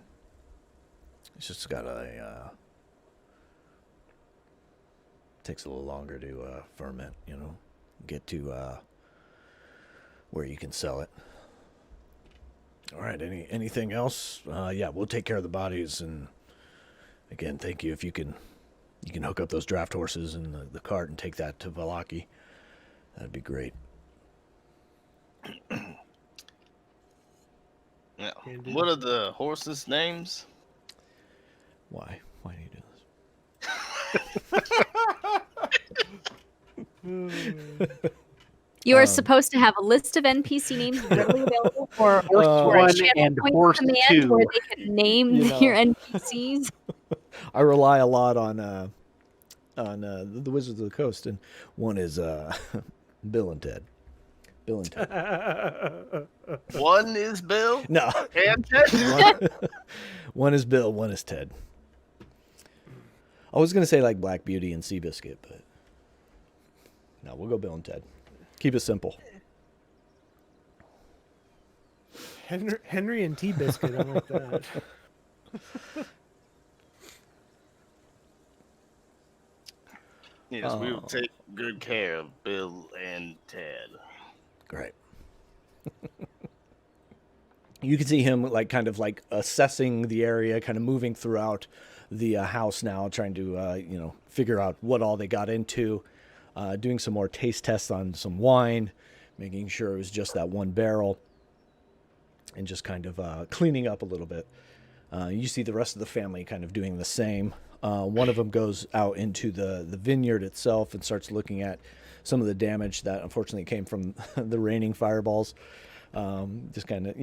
it's just got takes a little longer to ferment, get to where you can sell it. All right. Anything else? Yeah, we'll take care of the bodies. And again, thank you. If you can hook up those draft horses and the cart and take that to Valaki, that'd be great. Yeah. Can do. What are the horses' names? Why? Why do you do this? You are supposed to have a list of NPC names readily available for Horse for a 1 channel and point Horse command 2. where they can name You your know. NPCs. I rely a lot on the Wizards of the Coast, and one is Bill and Ted. Bill and Ted. One is Bill No, and Ted. one is Bill, one is Ted. I was gonna say like Black Beauty and Seabiscuit, but no, we'll go Bill and Ted. Keep it simple. Henry and Tea Biscuit. I like that. Yes, we will take good care of Bill and Ted. Great. You can see him like kind of like assessing the area, kind of moving throughout the house now, trying to figure out what all they got into, doing some more taste tests on some wine, making sure it was just that one barrel, and just kind of cleaning up a little bit. You see the rest of the family kind of doing the same. One of them goes out into the vineyard itself and starts looking at some of the damage that unfortunately came from the raining fireballs. Just kind of,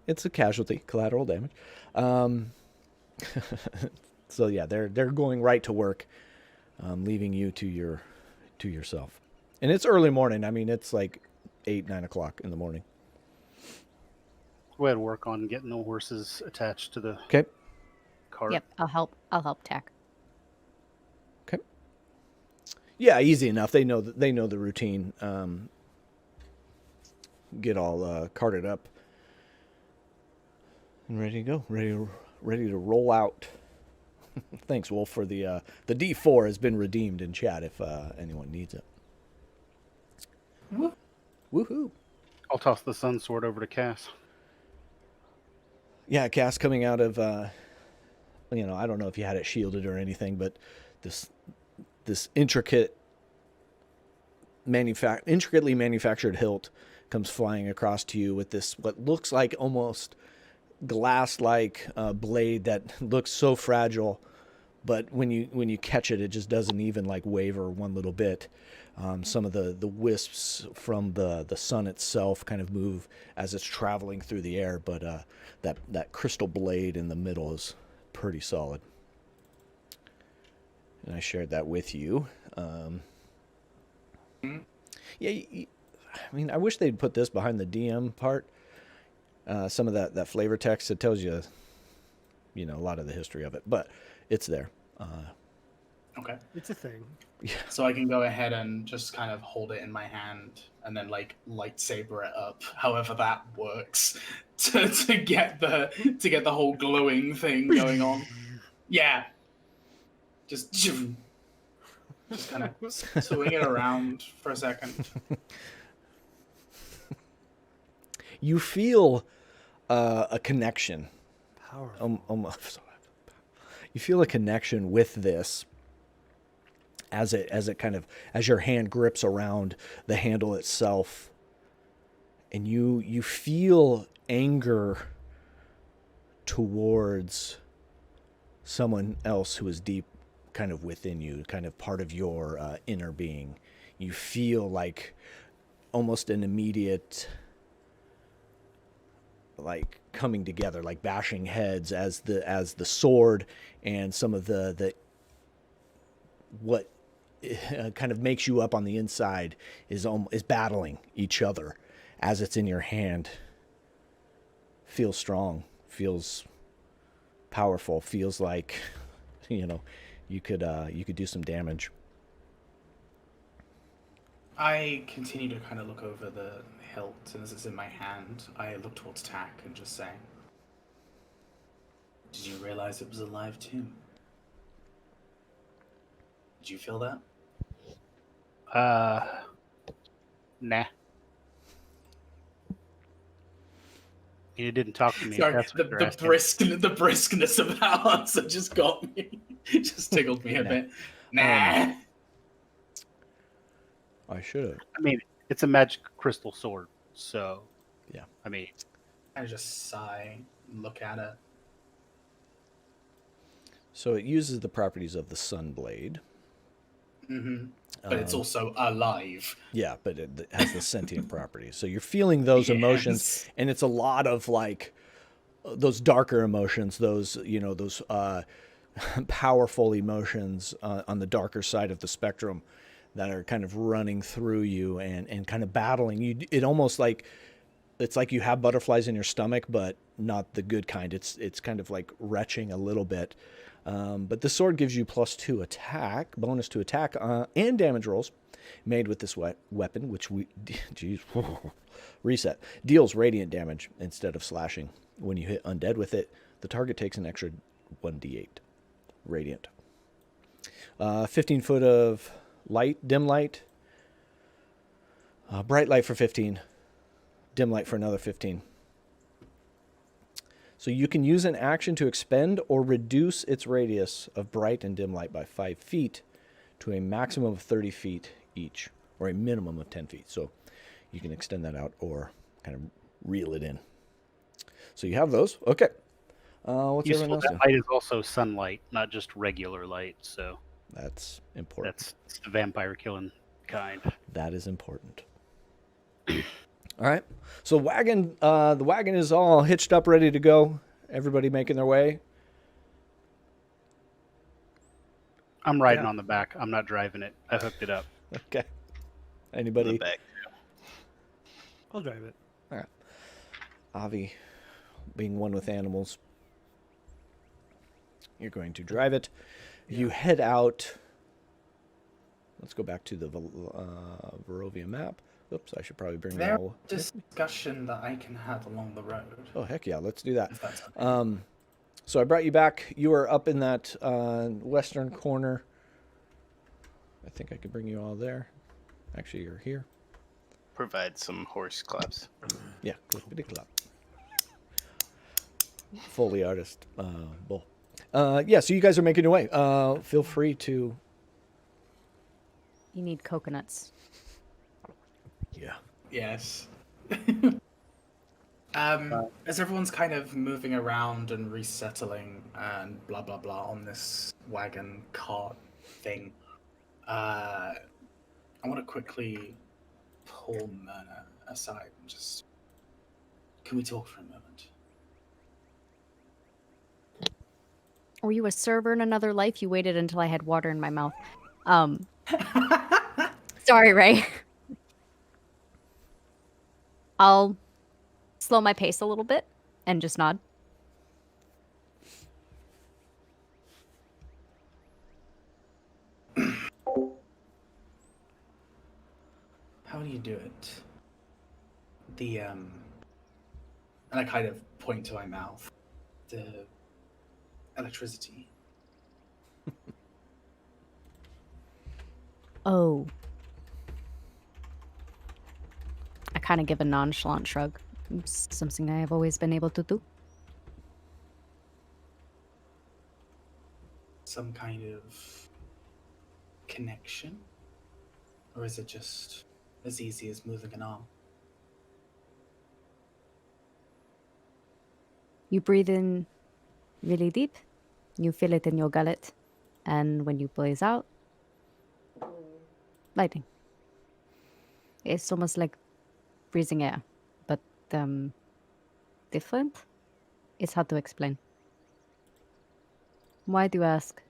it's a casualty, collateral damage. So yeah, they're going right to work, leaving you to yourself. And it's early morning. I mean, it's like 8-9 o'clock in the morning. Go ahead and work on getting the horses attached to the Okay. cart. Yep, I'll help Tack. Okay. Yeah, easy enough. They know the routine. Get all carted up and ready to go. Ready to roll out. Thanks, Wolf, for the D4 has been redeemed in chat if anyone needs it. Woohoo! I'll toss the sun sword over to Cass. Yeah, Cass coming out of I don't know if you had it shielded or anything, but this intricately manufactured hilt comes flying across to you with this what looks like almost glass-like blade that looks so fragile, but when you catch it, it just doesn't even like waver one little bit. Some of the wisps from the sun itself kind of move as it's traveling through the air, but that crystal blade in the middle is pretty solid. And I shared that with you. Yeah, I mean, I wish they'd put this behind the DM part. Some of that flavor text, it tells you, a lot of the history of it, but it's there. Okay. It's a thing. So I can go ahead and just kind of hold it in my hand and then like lightsaber it up, however that works, to get the whole glowing thing going on. Yeah. Just kind of swing it around for a second. You feel a connection. Powerful. You feel a connection with this as your hand grips around the handle itself, and you feel anger towards someone else who is deep kind of within you, kind of part of your inner being. You feel like almost an immediate like coming together, like bashing heads as the sword and some of the what kind of makes you up on the inside is battling each other as it's in your hand. Feels strong, feels powerful, feels like you could do some damage. I continue to kind of look over the hilt, and as it's in my hand, I look towards Tack and just say, "Did you realize it was alive too? Did you feel that?" Nah. It didn't talk to me. Sorry, That's what you're asking. the briskness of that answer just got me. Just tickled me a bit. Nah. I should have. I mean, it's a magic crystal sword, so Yeah. I mean, I just sigh and look at it. So it uses the properties of the Sunblade. Mm-hmm. But it's also alive. Yeah, but it has the sentient properties. So you're feeling those emotions, Yes. and it's a lot of like those darker emotions, those those powerful emotions on the darker side of the spectrum that are kind of running through you and kind of battling you. It's like you have butterflies in your stomach, but not the good kind. It's kind of like retching a little bit. But the sword gives you +2 attack, bonus to attack, and damage rolls made with this weapon, which geez, reset, deals radiant damage instead of slashing. When you hit undead with it, the target takes an extra 1d8 radiant. 15 foot of light, dim light, bright light for 15, dim light for another 15. So you can use an action to expend or reduce its radius of bright and dim light by 5 feet to a maximum of 30 feet each, or a minimum of 10 feet. So you can extend that out or kind of reel it in. So you have those. Okay. What's Useful. everyone else That doing? light is also sunlight, not just regular light. So That's important. that's the vampire killing kind. That is important. All right. So the wagon is all hitched up, ready to go. Everybody making their way. I'm riding Yeah. on the back. I'm not driving it. I hooked it up. Okay. In Anybody? the back. I'll drive it. All right. Avi, being one with animals, you're going to drive it. You head out. Let's go back to the Barovia map. Oops, I should probably bring that There all. discussion that I can have along the road. Oh, heck yeah, let's do that. If that's okay. So I brought you back. You are up in that western corner. I think I could bring you all there. Actually, you're here. Provide some horse claps. Yeah, clippity clap. Foley artist bull. Yeah, so you guys are making your way. Feel free to. You need coconuts. Yeah. Yes. As everyone's kind of moving around and resettling and blah blah blah on this wagon cart thing, I want to quickly pull Myrna aside and just. Can we talk for a moment? Were you a server in another life? You waited until I had water in my mouth. Sorry, Ray. I'll slow my pace a little bit and just nod. How do you do it? And I kind of point to my mouth. The electricity. Oh. I kind of give a nonchalant shrug. It's something I have always been able to do. Some kind of connection? Or is it just as easy as moving an arm? You breathe in really deep, you feel it in your gullet, and when you blaze out, lightning. It's almost like breathing air, but different? It's hard to explain. Why do you ask?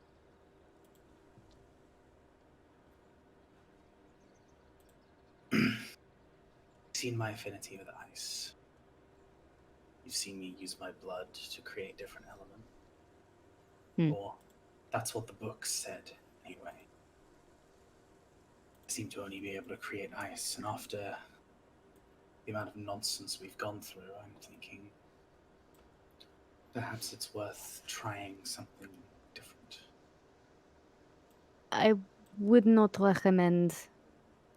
You've seen my affinity with ice. You've seen me use my blood to create different elements. Or that's what the books said, anyway. I seem to only be able to create ice, and after the amount of nonsense we've gone through, I'm thinking perhaps it's worth trying something different. I would not recommend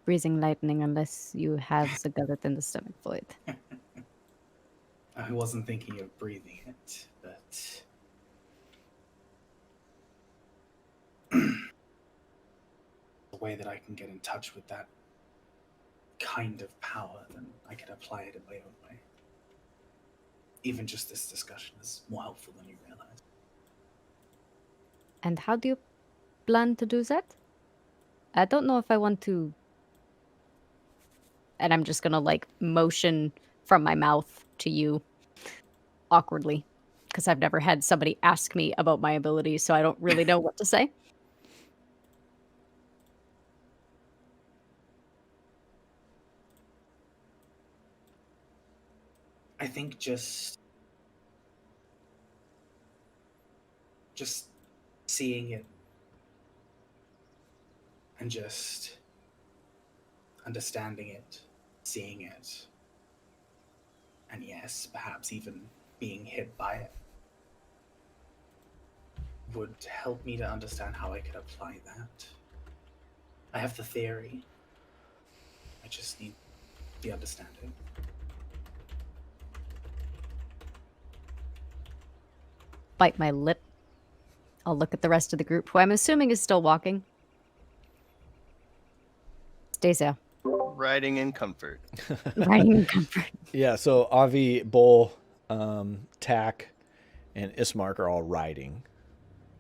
breathing lightning unless you have the gullet and the stomach for it. I wasn't thinking of breathing it, but the way that I can get in touch with that kind of power, then I can apply it in my own way. Even just this discussion is more helpful than you realize. And how do you plan to do that? I don't know if I want to. And I'm just gonna like motion from my mouth to you awkwardly because I've never had somebody ask me about my abilities, so I don't really know what to say. I think just seeing it and just understanding it, seeing it, and yes, perhaps even being hit by it would help me to understand how I could apply that. I have the theory. I just need the understanding. Bite my lip. I'll look at the rest of the group, who I'm assuming is still walking. Stays there. Riding in comfort. Riding in comfort. Yeah, so Avi, Bull, Tack, and Ismark are all riding.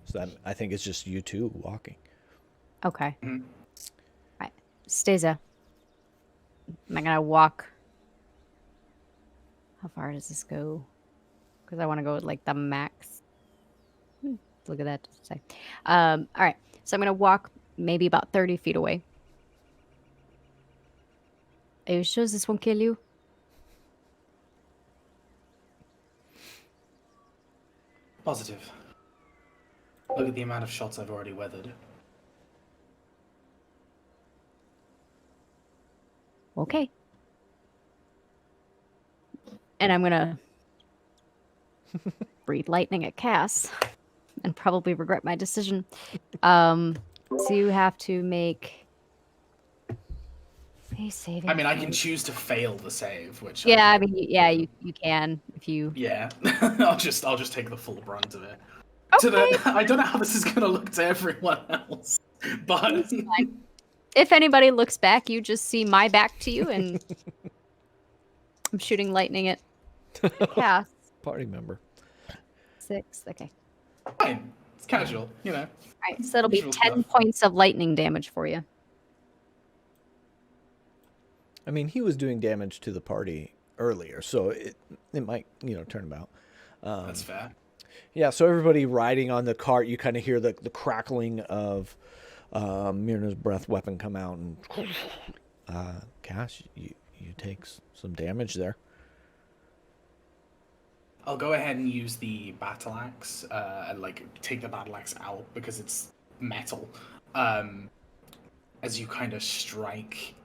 So that, I think it's just you two walking. Okay. Mhm. Right. Stays there. Am I gonna walk? How far does this go? Because I want to go with like the max. Look at that. Say. All right. So I'm gonna walk maybe about 30 feet away. Are you sure this won't kill you? Positive. Look at the amount of shots I've already weathered. Okay. And I'm gonna breathe lightning at Cass and probably regret my decision. So you have to make a saving. I mean, I throw. can choose to fail the save, which Yeah, I mean, yeah, you can if you. yeah. I'll just take the full brunt of it. To the, I don't know how this is gonna look to everyone else, but It's fine. If anybody looks back, you just see my back to you, and I'm shooting lightning at Cass. Party member. 6. Okay. fine. It's casual, you know. All right. So that'll be Usual 10 stuff. points of lightning damage for you. I mean, he was doing damage to the party earlier, so it might, turn about. That's fair. Yeah, so everybody riding on the cart, you kind of hear the crackling of Myrna's breath weapon come out, and Cass, you take some damage there. I'll go ahead and use the battle axe and like take the battle axe out because it's metal. As you kind of strike,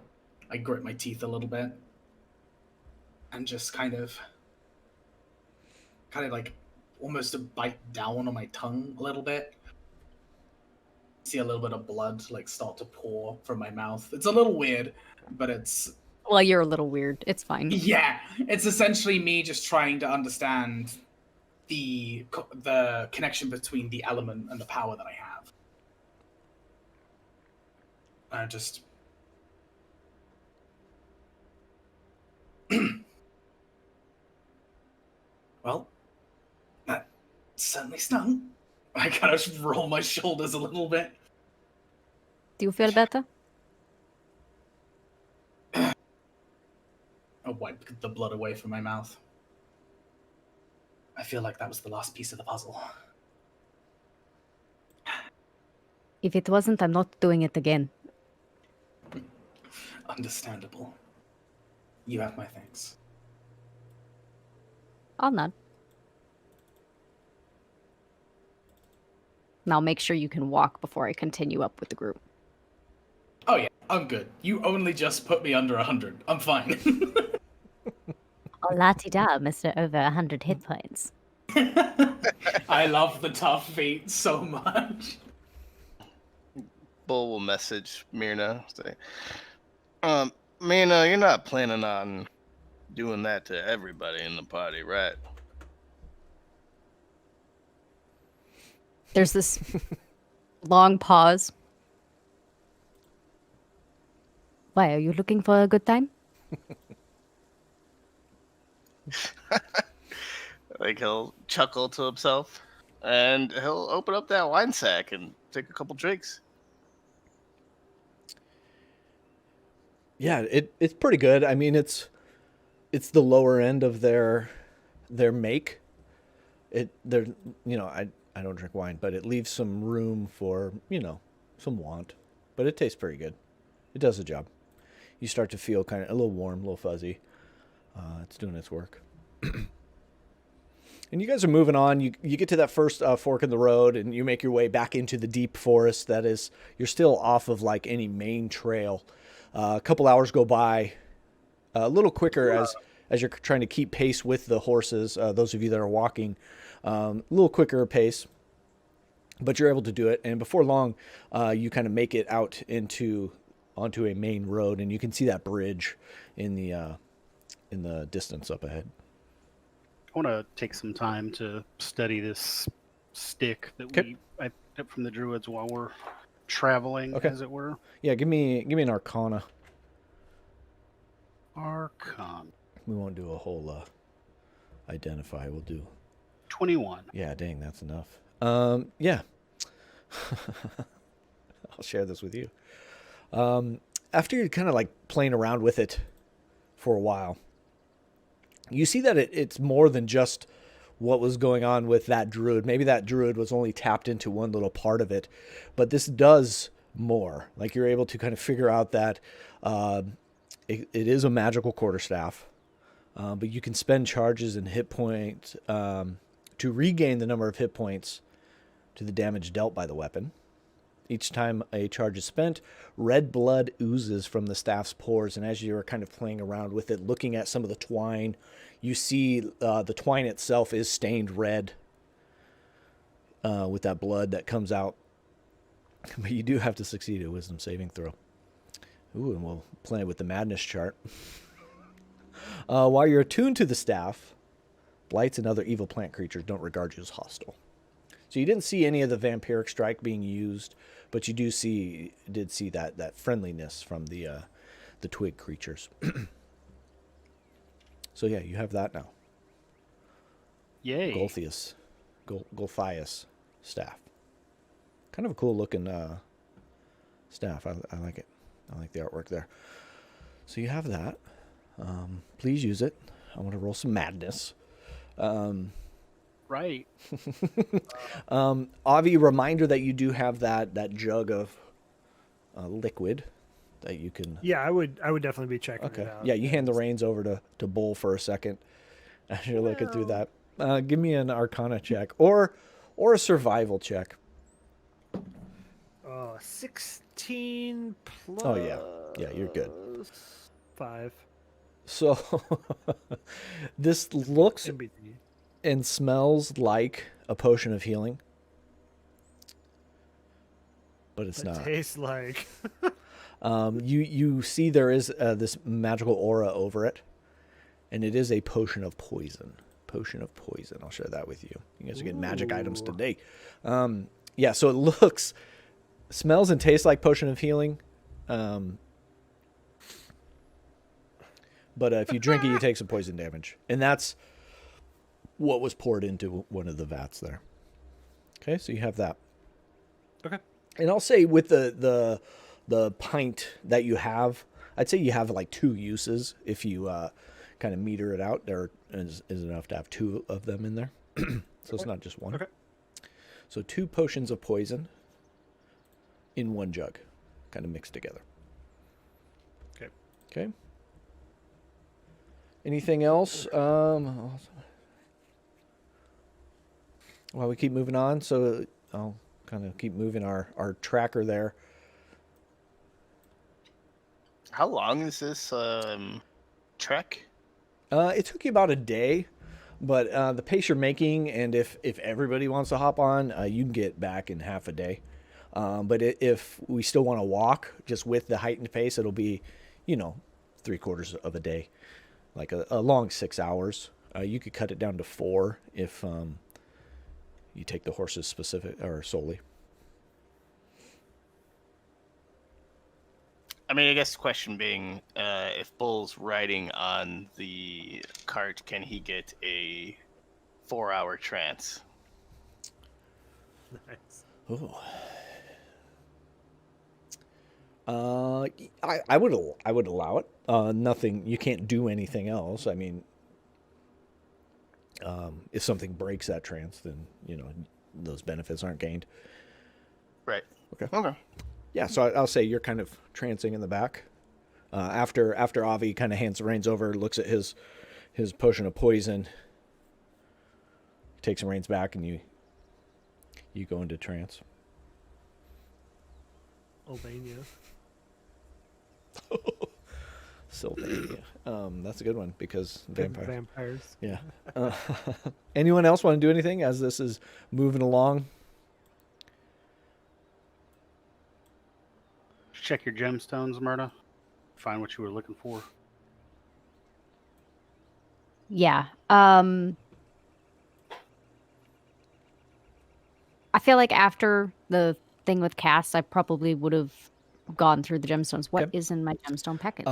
I grit my teeth a little bit and just kind of like almost a bite down on my tongue a little bit. See a little bit of blood like start to pour from my mouth. It's a little weird, but it's Well, you're a little weird. It's fine. yeah. It's essentially me just trying to understand the connection between the element and the power that I have. I just well, that certainly stung. I kind of roll my shoulders a little bit. Do you feel better? I wipe the blood away from my mouth. I feel like that was the last piece of the puzzle. If it wasn't, I'm not doing it again. Understandable. You have my thanks. I'll nod. And I'll make sure you can walk before I continue up with the group. Oh yeah, I'm good. You only just put me under 100. I'm fine. Oh, la-ti-da, Mr. Over 100 hit points. I love the tough feat so much. Bull will message Myrna. Say, Myrna, you're not planning on doing that to everybody in the party, right? There's this long pause. Why, are you looking for a good time? Like he'll chuckle to himself. and he'll open up that wine sack and take a couple drinks. Yeah, it's pretty good. I mean, it's the lower end of their make. They're I don't drink wine, but it leaves some room for some want, but it tastes pretty good. It does the job. You start to feel kind of a little warm, a little fuzzy. It's doing its work. And you guys are moving on. You get to that first fork in the road, and you make your way back into the deep forest. That is, you're still off of like any main trail. A couple hours go by, a little quicker as you're trying to keep pace with the horses. Those of you that are walking, a little quicker pace, but you're able to do it. And before long, you kind of make it out onto a main road, and you can see that bridge in the distance up ahead. I want to take some time to study this stick that Okay. I picked up from the druids while we're traveling, Okay. as it were. Yeah, give me an Arcana. Archon. We won't do a whole identify. We'll do. 21. Yeah, dang, that's enough. Yeah. I'll share this with you. After you're kind of like playing around with it for a while, you see that it's more than just what was going on with that druid. Maybe that druid was only tapped into one little part of it, but this does more. Like you're able to kind of figure out that it is a magical quarterstaff, but you can spend charges and hit points to regain the number of hit points to the damage dealt by the weapon. Each time a charge is spent, red blood oozes from the staff's pores, and as you're kind of playing around with it, looking at some of the twine, you see the twine itself is stained red with that blood that comes out. But you do have to succeed a wisdom saving throw. Ooh, and we'll play with the madness chart. While you're attuned to the staff, blights and other evil plant creatures don't regard you as hostile. So you didn't see any of the vampiric strike being used, but you did see that friendliness from the twig creatures. So yeah, you have that now. Yay. Golthias staff. Kind of a cool looking staff. I like it. I like the artwork there. So you have that. Please use it. I want to roll some madness. Right. Avi, reminder that you do have that jug of liquid that you can. Yeah, I would definitely be checking Okay. it out. Yeah, you hand the reins over to Bull for a second as you're looking through that. Give me an Arcana check or a survival check. 16 plus. Oh yeah, you're good. 5. So this looks MBD. and smells like a potion of healing, but it's not. Tastes like. You see there is this magical aura over it, and it is a potion of poison. Potion of poison. I'll share that with you. You guys are getting magic items Ooh. today. Yeah, so it smells and tastes like potion of healing. But if you drink it, you take some poison damage. And that's what was poured into one of the vats there. Okay, so you have that. Okay. And I'll say with the pint that you have, I'd say you have like 2 uses if you kind of meter it out. There is enough to have 2 of them in there. So it's not just one. Okay. So 2 potions of poison in 1 jug, kind of mixed together. Okay. Okay. Anything else? Well, we keep moving on, so I'll kind of keep moving our tracker there. How long is this trek? It took you about a day, but the pace you're making, and if everybody wants to hop on, you can get back in half a day. But if we still want to walk, just with the heightened pace, it'll be, 3/4 of a day, like a long 6 hours. You could cut it down to 4 if you take the horses specific or solely. I mean, I guess the question being, if Bull's riding on the cart, can he get a 4-hour trance? Nice. Ooh. I would allow it. Nothing. You can't do anything else. I mean, if something breaks that trance, then those benefits aren't gained. Right. Okay. Okay. Yeah. So I'll say you're kind of trancing in the back. After Avi kind of hands the reins over, looks at his potion of poison, takes the reins back, and you go into trance. Albania. Sylvania. That's a good one because Vampires. Yeah. Anyone else want to do anything as this is moving along? Check your gemstones, Murda. Find what you were looking for. Yeah. I feel like after the thing with Cass, I probably would have gone through the gemstones. What Okay. is in my gemstone packet?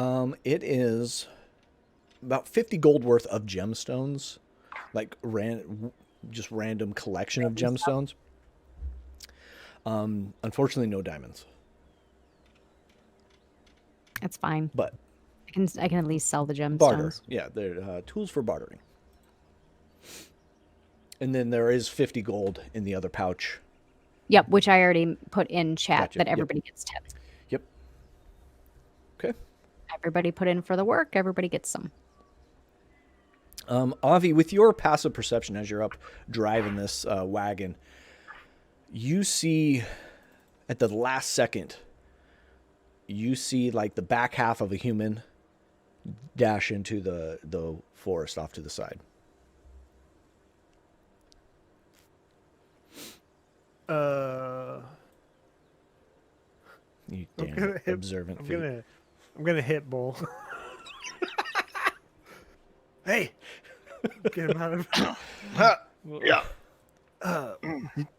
It is about 50 gold worth of gemstones, like just random collection of gemstones. Unfortunately, no diamonds, That's fine. but I can at least sell the gemstones. barter. Yeah, they're tools for bartering. And then there is 50 gold in the other pouch. Yep, which I already put in chat Gotcha. that Yep. everybody gets 10. Yep. Okay. Everybody put in for the work, everybody gets some. Avi, with your passive perception as you're up driving this wagon, you see at the last second, you see like the back half of a human dash into the forest off to the side. You damn observant feet. I'm gonna hit Bull. Hey, get him out of. Yeah.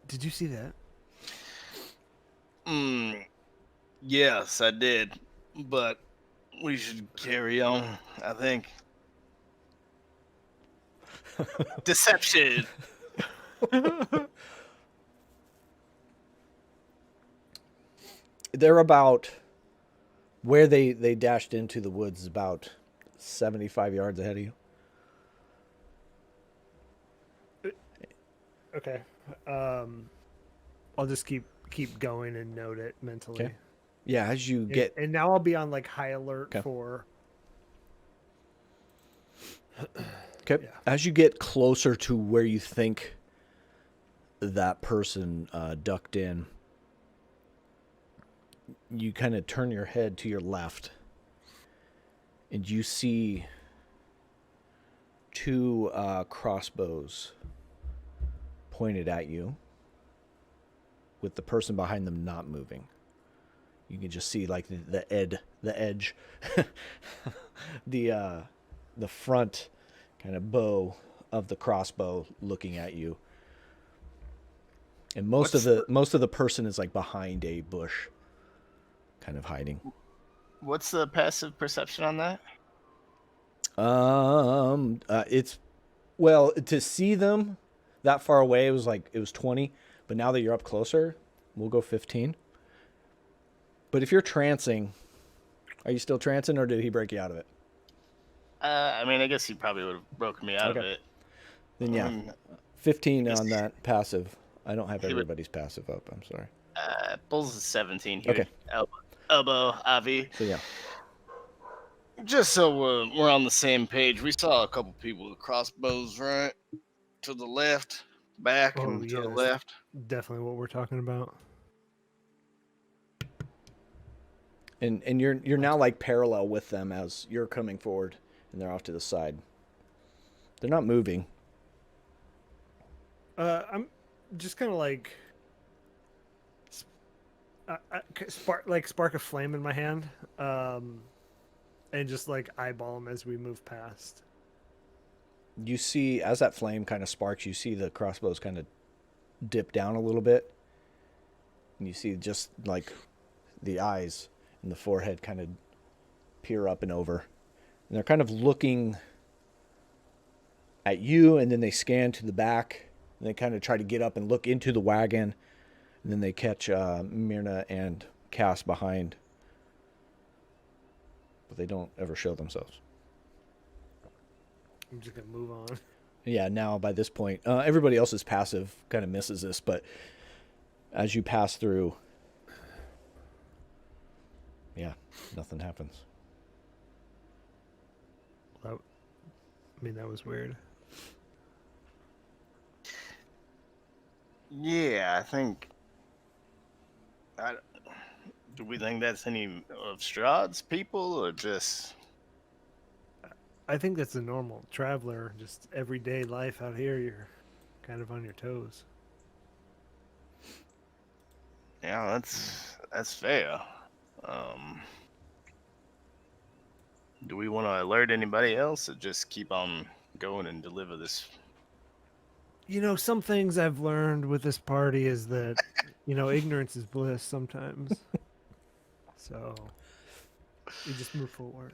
Did you see that? Yes, I did. But we should carry on, I think. Deception. They're about where they dashed into the woods is about 75 yards ahead of you. Okay. I'll just keep going and note it mentally. Okay. Yeah, as you get And now I'll be on like high alert Okay. for. okay, Yeah. as you get closer to where you think that person ducked in, you kind of turn your head to your left, and you see two crossbows pointed at you, with the person behind them not moving. You can just see like the edge, the front kind of bow of the crossbow looking at you. And most of the person is like behind a bush, kind of hiding. What's the passive perception on that? It's well, to see them that far away it was 20, but now that you're up closer, we'll go 15. But if you're trancing, are you still trancing, or did he break you out of it? I mean, I guess he probably would have broken me out of Okay. it. Then yeah, 15 on that passive. I don't have everybody's passive up. I'm sorry. Bulls is 17. He Okay. would elbow Avi. So yeah. Just so we're on the same page, we saw a couple people with crossbows, right? To the left, back, Oh, and to the yes. left. Definitely what we're talking about. And you're now like parallel with them as you're coming forward, and they're off to the side. They're not moving. I'm just kind of like spark a flame in my hand, and just like eyeball them as we move past. You see, as that flame kind of sparks, you see the crossbows kind of dip down a little bit, and you see just like the eyes and the forehead kind of peer up and over, and they're kind of looking at you, and then they scan to the back, And they kind of try to get up and look into the wagon. And then they catch Myrna and Cass behind. But they don't ever show themselves. I'm just gonna move on. Yeah, now by this point, everybody else's passive kind of misses this, but as you pass through, yeah, nothing happens. I mean, that was weird. Yeah, I think. Do we think that's any of Strahd's people, or just? I think that's a normal traveler, just everyday life out here. You're kind of on your toes. Yeah, that's fair. Do we want to alert anybody else, or just keep on going and deliver this? You know, some things I've learned with this party is that, ignorance is bliss sometimes. So, you just move forward.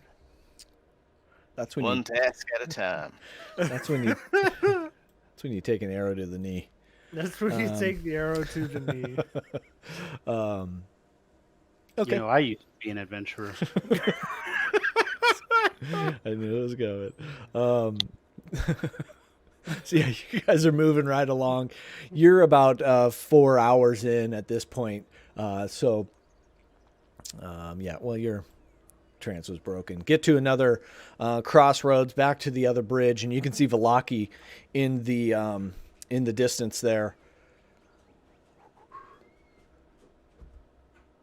That's when One task at a time. That's when you take an arrow to the knee. That's when you take the arrow to the knee. Okay. I used to be an adventurer. I knew it was going. So yeah, you guys are moving right along. You're about 4 hours in at this point. Well, your trance was broken. Get to another crossroads, back to the other bridge, and you can see Vallaki in the distance there.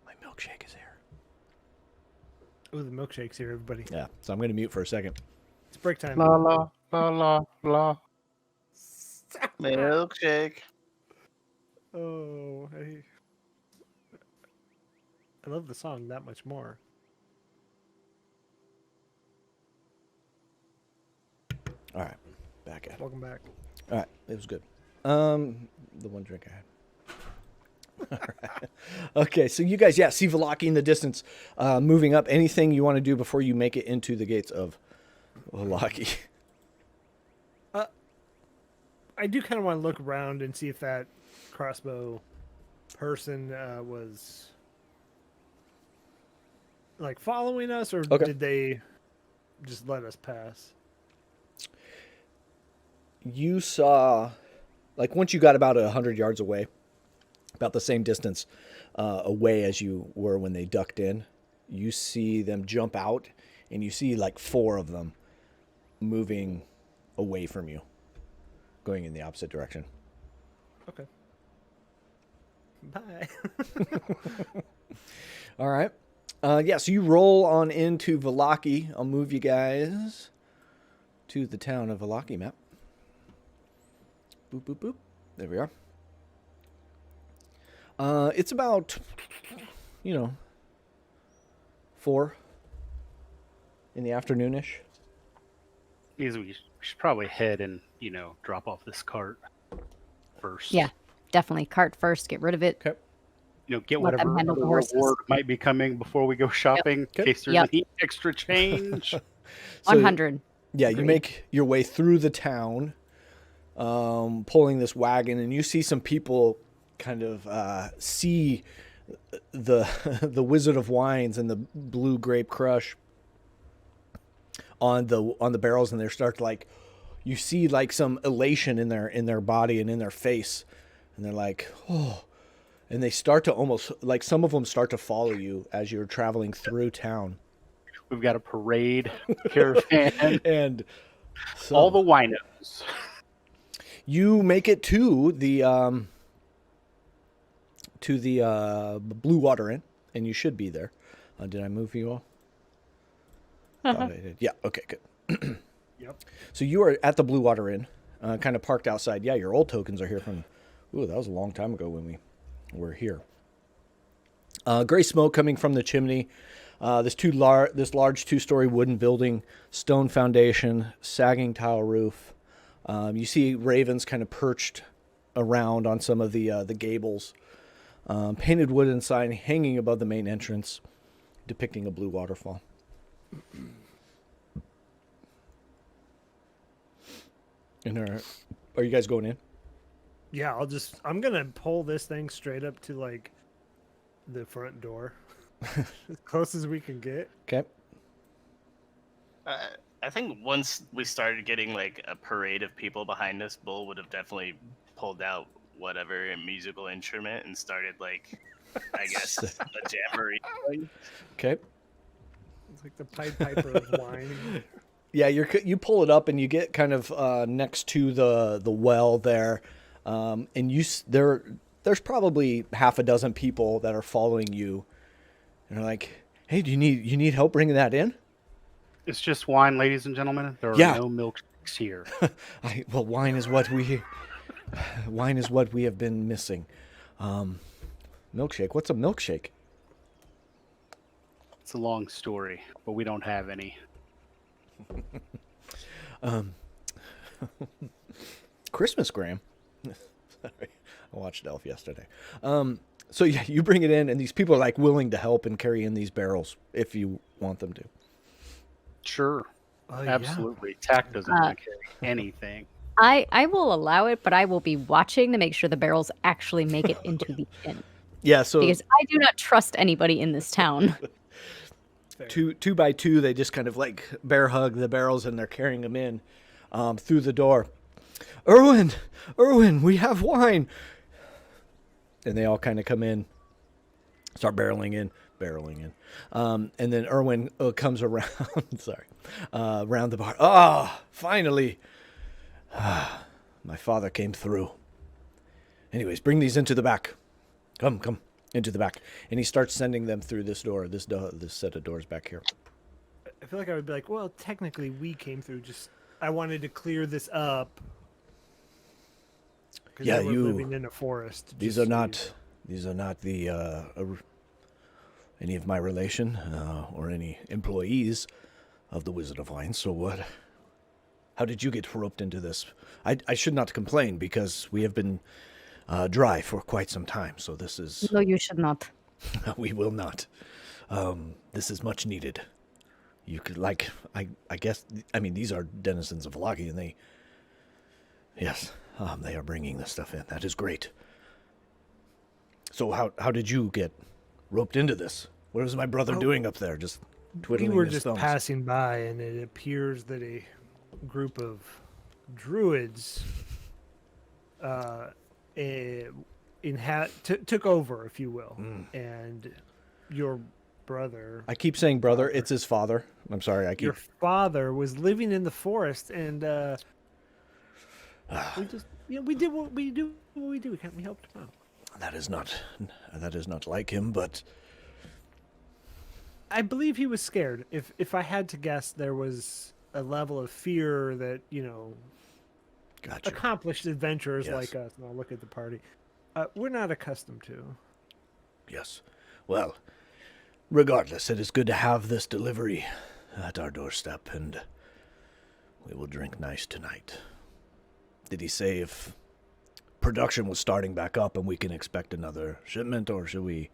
My milkshake is here. Oh, the milkshake's here, everybody. Yeah, so I'm going to mute for a second. It's break time. La la la la la. Milkshake. Oh, I love the song that much more. All right, back at it. Welcome back. All right, it was good. The one drink I had. All right. Okay, so you guys, see Vallaki in the distance, moving up. Anything you want to do before you make it into the gates of Vallaki? I do kind of want to look around and see if that crossbow person was like following us, or Okay. did they just let us pass? You saw, like, once you got about 100 yards away, about the same distance away as you were when they ducked in, you see them jump out, and you see like 4 of them moving away from you, going in the opposite direction. Okay. Bye. All right. So you roll on into Vallaki. I'll move you guys to the town of Vallaki map. Boop, boop, boop. There we are. It's about, 4 in the afternoonish. Means we should probably head and drop off this cart first. Yeah, definitely. Cart first. Get rid of it. Okay. Get Let them whatever handle the other horses. reward might be coming before we go shopping, in case there's Yep. any extra change. So, 100. Yeah, you Agreed. make your way through the town, pulling this wagon, and you see some people kind of see the Wizard of Wines and the Blue Grape Crush on the barrels, and they start like, you see like some elation in their body and in their face, and they're like, oh, and they start to almost, like, some of them start to follow you as you're traveling through town. We've got a parade caravan, And so all the winos. you make it to the Blue Water Inn, and you should be there. Did I move you all? Thought I did. Yeah. Okay. Good. Yep. So you are at the Blue Water Inn, kind of parked outside. Yeah, your old tokens are here from. Ooh, that was a long time ago when we were here. Gray smoke coming from the chimney. This large 2-story wooden building, stone foundation, sagging tile roof. You see ravens kind of perched around on some of the gables. Painted wooden sign hanging above the main entrance, depicting a blue waterfall. And are you guys going in? Yeah, I'm gonna pull this thing straight up to like the front door, as close as we can get. Okay. I think once we started getting like a parade of people behind us, Bull would have definitely pulled out whatever musical instrument and started like, I guess, a jamboree. Okay. It's like the Pied Piper of wine. Yeah, you pull it up and you get kind of next to the well there, and there's probably half a dozen people that are following you, and they're like, "Hey, you need help bringing that in?" It's just wine, ladies and gentlemen. There are Yeah. no milkshakes here. Well, wine is what we have been missing. Milkshake. What's a milkshake? It's a long story, but we don't have any. Christmas Graham. Sorry, I watched Elf yesterday. So yeah, you bring it in, and these people are like willing to help and carry in these barrels if you want them to. Sure. Yeah. Absolutely. Tack doesn't want to carry anything. I will allow it, but I will be watching to make sure the barrels actually make it into the inn. Yeah, so Because I do not trust anybody in this town. two by two, they just kind of like bear hug the barrels, and they're carrying them in through the door. Erwin, we have wine. And they all kind of come in, start barreling in. And then Erwin comes around, around the bar. Ah, finally. My father came through. Anyways, bring these into the back. Come, into the back. And he starts sending them through this door, this set of doors back here. I feel like I would be like, well, technically we came through. Just I wanted to clear this up. 'Cause Yeah, we're you. living in a forest. These are not the any of my relation or any employees of the Wizard of Wine. So what? How did you get roped into this? I should not complain because we have been dry for quite some time. So this is No, you should not. we will not. This is much needed. You could I guess these are denizens of Vlagi, and they are bringing this stuff in. That is great. So how did you get roped into this? What was my brother doing up there? Just twiddling We were his just thumbs? passing by, and it appears that a group of druids took over, if you will, and your brother. I keep saying brother. It's his father. I'm sorry. I keep. Your father was living in the forest, and we did what we do. We helped him out. That is not like him, but I believe he was scared. If I had to guess, there was a level of fear that gotcha. accomplished adventurers Yes. like us. And I'll look at the party. We're not accustomed to. Yes. Well, regardless, it is good to have this delivery at our doorstep, and we will drink nice tonight. Did he say if production was starting back up and we can expect another shipment, or should we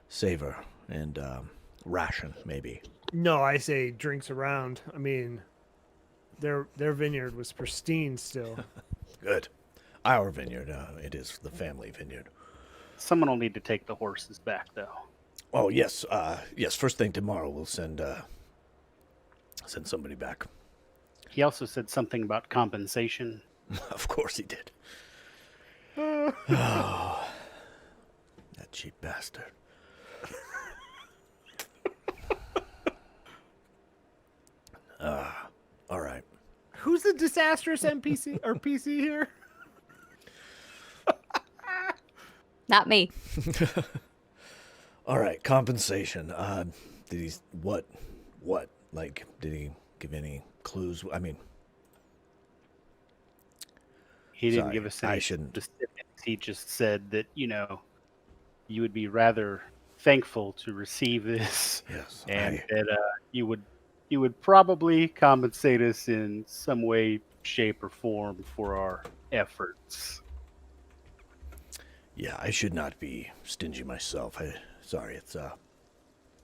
savor and ration maybe? No, I say drinks around. I mean, their vineyard was pristine still. Good. Our vineyard, it is the family vineyard. Someone will need to take the horses back, though. Oh, yes. Yes, first thing tomorrow we'll send somebody back. He also said something about compensation. Of course he did. Oh, that cheap bastard. All right. Who's the disastrous NPC or PC here? Not me. All right, compensation. Did he what? Like, did he give any clues? I mean, He didn't Sorry, give us I any shouldn't. specifics. He just said that, you would be rather thankful to receive this, yes. and that you would probably compensate us in some way, shape, or form for our efforts. Yeah, I should not be stingy myself. Sorry, it's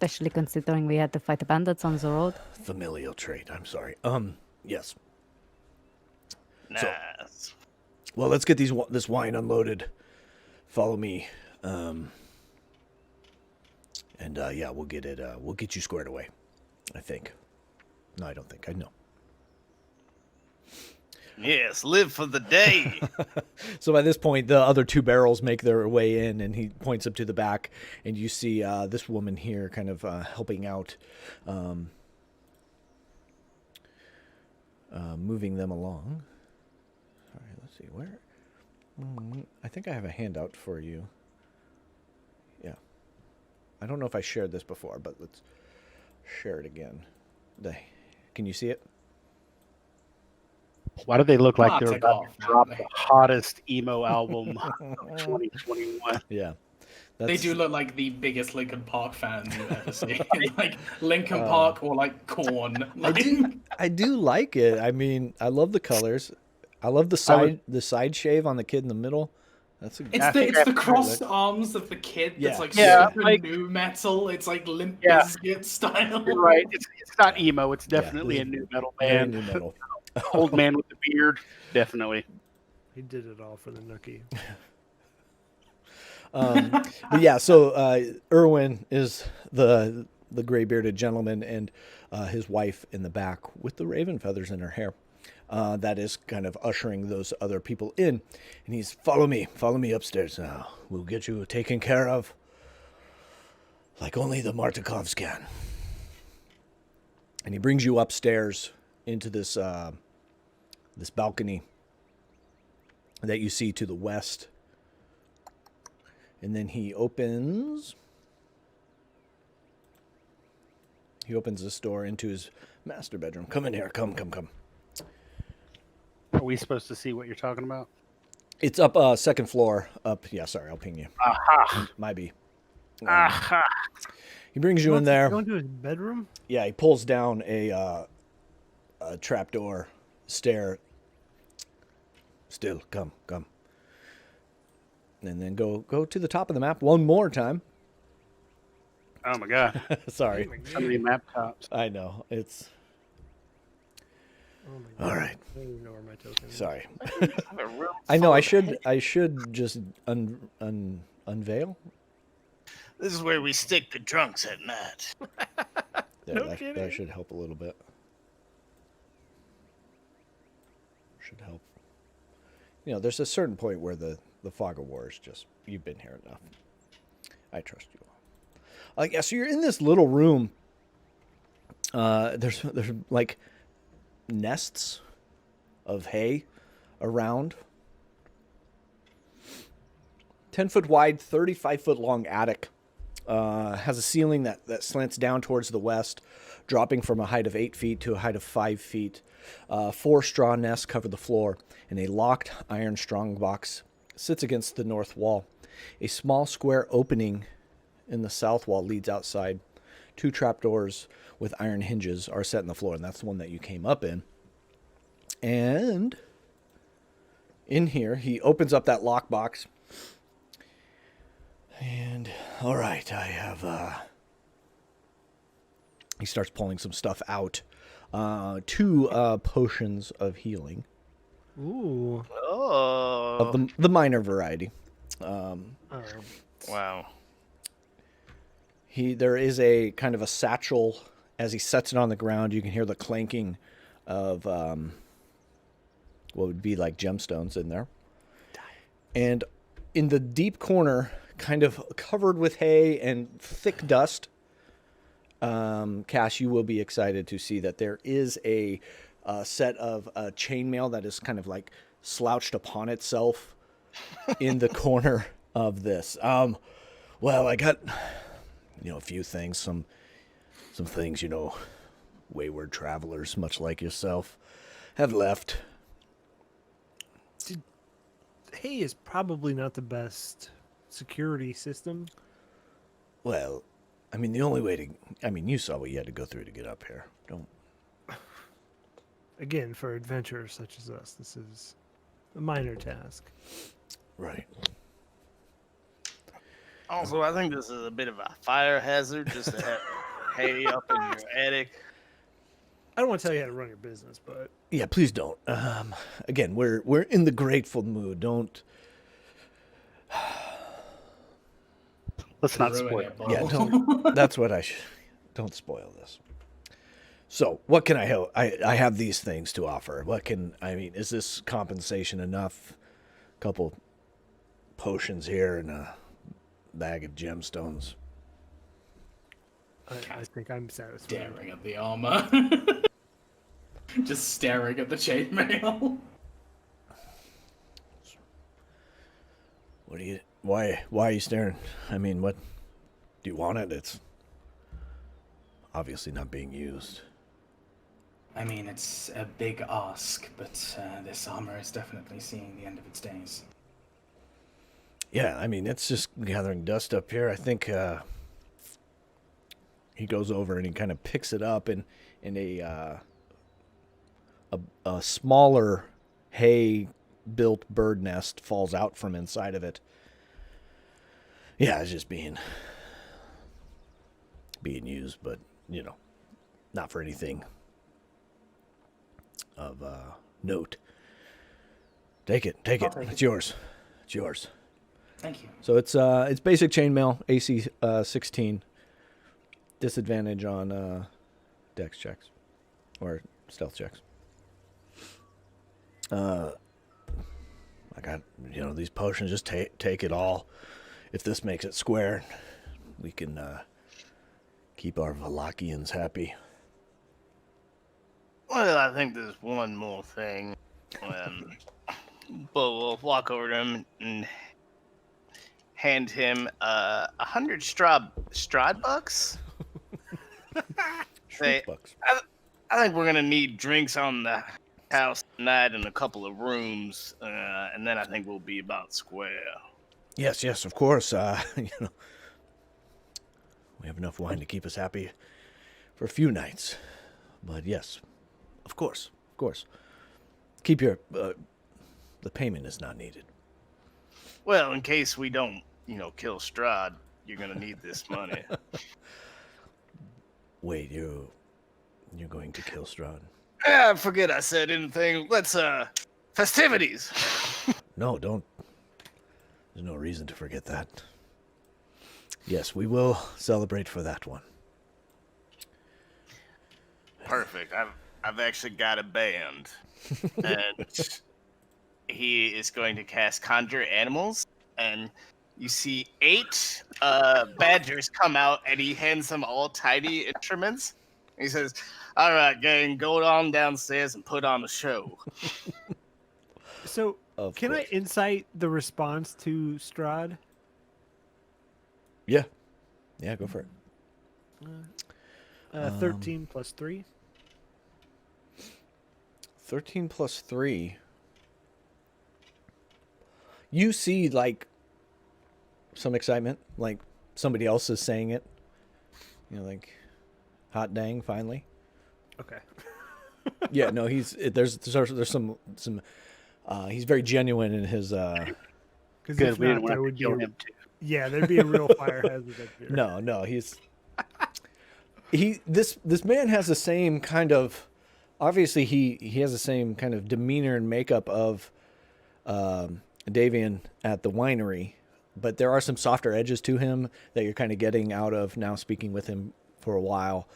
Especially considering we had to fight the bandits on the road. familial trait. I'm sorry. Yes. Nice. Well, let's get this wine unloaded. Follow me. And yeah, we'll get it. We'll get you squared away. I think. No, I don't think. I know. Yes, live for the day. So by this point, the other two barrels make their way in, and he points up to the back, and you see this woman here kind of helping out, moving them along. All right, let's see where. I think I have a handout for you. Yeah. I don't know if I shared this before, but let's share it again. Can you see it? Why do they look like Ah, they're take about off, to drop man. the hottest emo album of 2021? Yeah. They do look like the biggest Linkin Park fans you've ever seen. Like Linkin Park or like Korn. I do like it. I mean, I love the colors. I love the side shave on the kid in the middle. That's a It's the crossed arms of the kid that's Yeah. like Yeah, super like- new metal. It's like Limp Yeah. Bizkit style. You're right. It's not emo. It's definitely Yeah. a new metal very band. new metal. Old man with the beard. Definitely. He did it all for the nookie. But yeah, so Erwin is the gray bearded gentleman, and his wife in the back with the raven feathers in her hair. That is kind of ushering those other people in, and he's follow me upstairs now. We'll get you taken care of, like only the Martikovs can. And he brings you upstairs into this this balcony that you see to the west. And then he opens this door into his master bedroom. Come in here. Come. Are we supposed to see what you're talking about? It's up second floor up. Yeah, sorry, I'll ping you. Aha. Might be. Aha. He brings you in there. Going to his bedroom? Yeah, he pulls down a trapdoor stair. Still, come. And then go to the top of the map one more time. Oh my god. Sorry. So many map tops. I know. It's Oh my god. all right. I don't even know where my token is. Sorry. I'm a real I know. full- I should just unveil. This is where we stick the drunks at night. There, No that kidding. should help a little bit. Should help. You know, there's a certain point where the fog of war is just, you've been here enough. I trust you all. Yeah, so you're in this little room. There's like nests of hay around. 10-foot wide, 35-foot long attic. Has a ceiling that slants down towards the west, dropping from a height of 8 feet to a height of 5 feet. 4 straw nests cover the floor, and a locked iron strongbox sits against the north wall. A small square opening in the south wall leads outside. 2 trapdoors with iron hinges are set in the floor, and that's the one that you came up in. And in here, he opens up that lockbox. And, all right, I have, he starts pulling some stuff out. 2 potions of healing. Ooh. Oh. Of the minor variety. Oh. Wow. There is a kind of a satchel. As he sets it on the ground, you can hear the clanking of what would be like gemstones in there. And in the deep corner, kind of covered with hay and thick dust, Cash, you will be excited to see that there is a set of chainmail that is kind of like slouched upon itself in the corner of this. Well, I got, a few things, some things, wayward travelers, much like yourself, have left. Hay is probably not the best security system. Well, the only way to, you saw what you had to go through to get up here. Don't. Again, for adventurers such as us, this is a minor task. Right. Also, I think this is a bit of a fire hazard just to have hay up in your attic. I don't want to tell you how to run your business, but Yeah, please don't. Again, we're in the grateful mood. Don't. Let's not Ruin spoil it, it. Bo. Yeah, don't. That's what I should. Don't spoil this. So, what can I help? I have these things to offer. What can I mean? Is this compensation enough? A couple potions here and a bag of gemstones. I think I'm satisfied. Staring at the armor. Just staring at the chainmail. What do you? Why are you staring? I mean, what? Do you want it? It's obviously not being used. I mean, it's a big ask, but this armor is definitely seeing the end of its days. Yeah, I mean, it's just gathering dust up here. I think he goes over and he kind of picks it up, and in a smaller hay-built bird nest falls out from inside of it. Yeah, it's just being used, but not for anything of note. Take it. I'll take it. It's yours. It's yours. Thank you. So it's basic chainmail, AC 16. Disadvantage on dex checks or stealth checks. I got these potions. Just take it all. If this makes it square, we can keep our Valakians happy. Well, I think there's one more thing. But we'll walk over to him and hand him 100 Strahd bucks. Say, Bucks. I think we're gonna need drinks on the house tonight and a couple of rooms, and then I think we'll be about square. Yes, of course. We have enough wine to keep us happy for a few nights. But yes, of course. Keep your the payment is not needed. Well, in case we don't, kill Strahd, you're gonna need this money. Wait, you're going to kill Strahd? I forget I said anything. Let's festivities. No, don't. There's no reason to forget that. Yes, we will celebrate for that one. Perfect. I've actually got a band, and he is going to cast Conjure Animals, and you see 8 badgers come out, and he hands them all tiny instruments. He says, "All right, gang, go on downstairs and put on a show." So, Of can course. I insight the response to Strahd? Yeah, go for it. 13 plus 3. 13 plus 3. You see, like, some excitement, like somebody else is saying it. Like, hot dang, finally. Okay. Yeah, no, there's some he's very genuine in his Because Good, if we didn't not, there want would to be kill him too. yeah, there'd be a real fire hazard up here. No, this man has the same kind of, obviously he has the same kind of demeanor and makeup of Davian at the winery, but there are some softer edges to him that you're kind of getting out of now speaking with him for a while.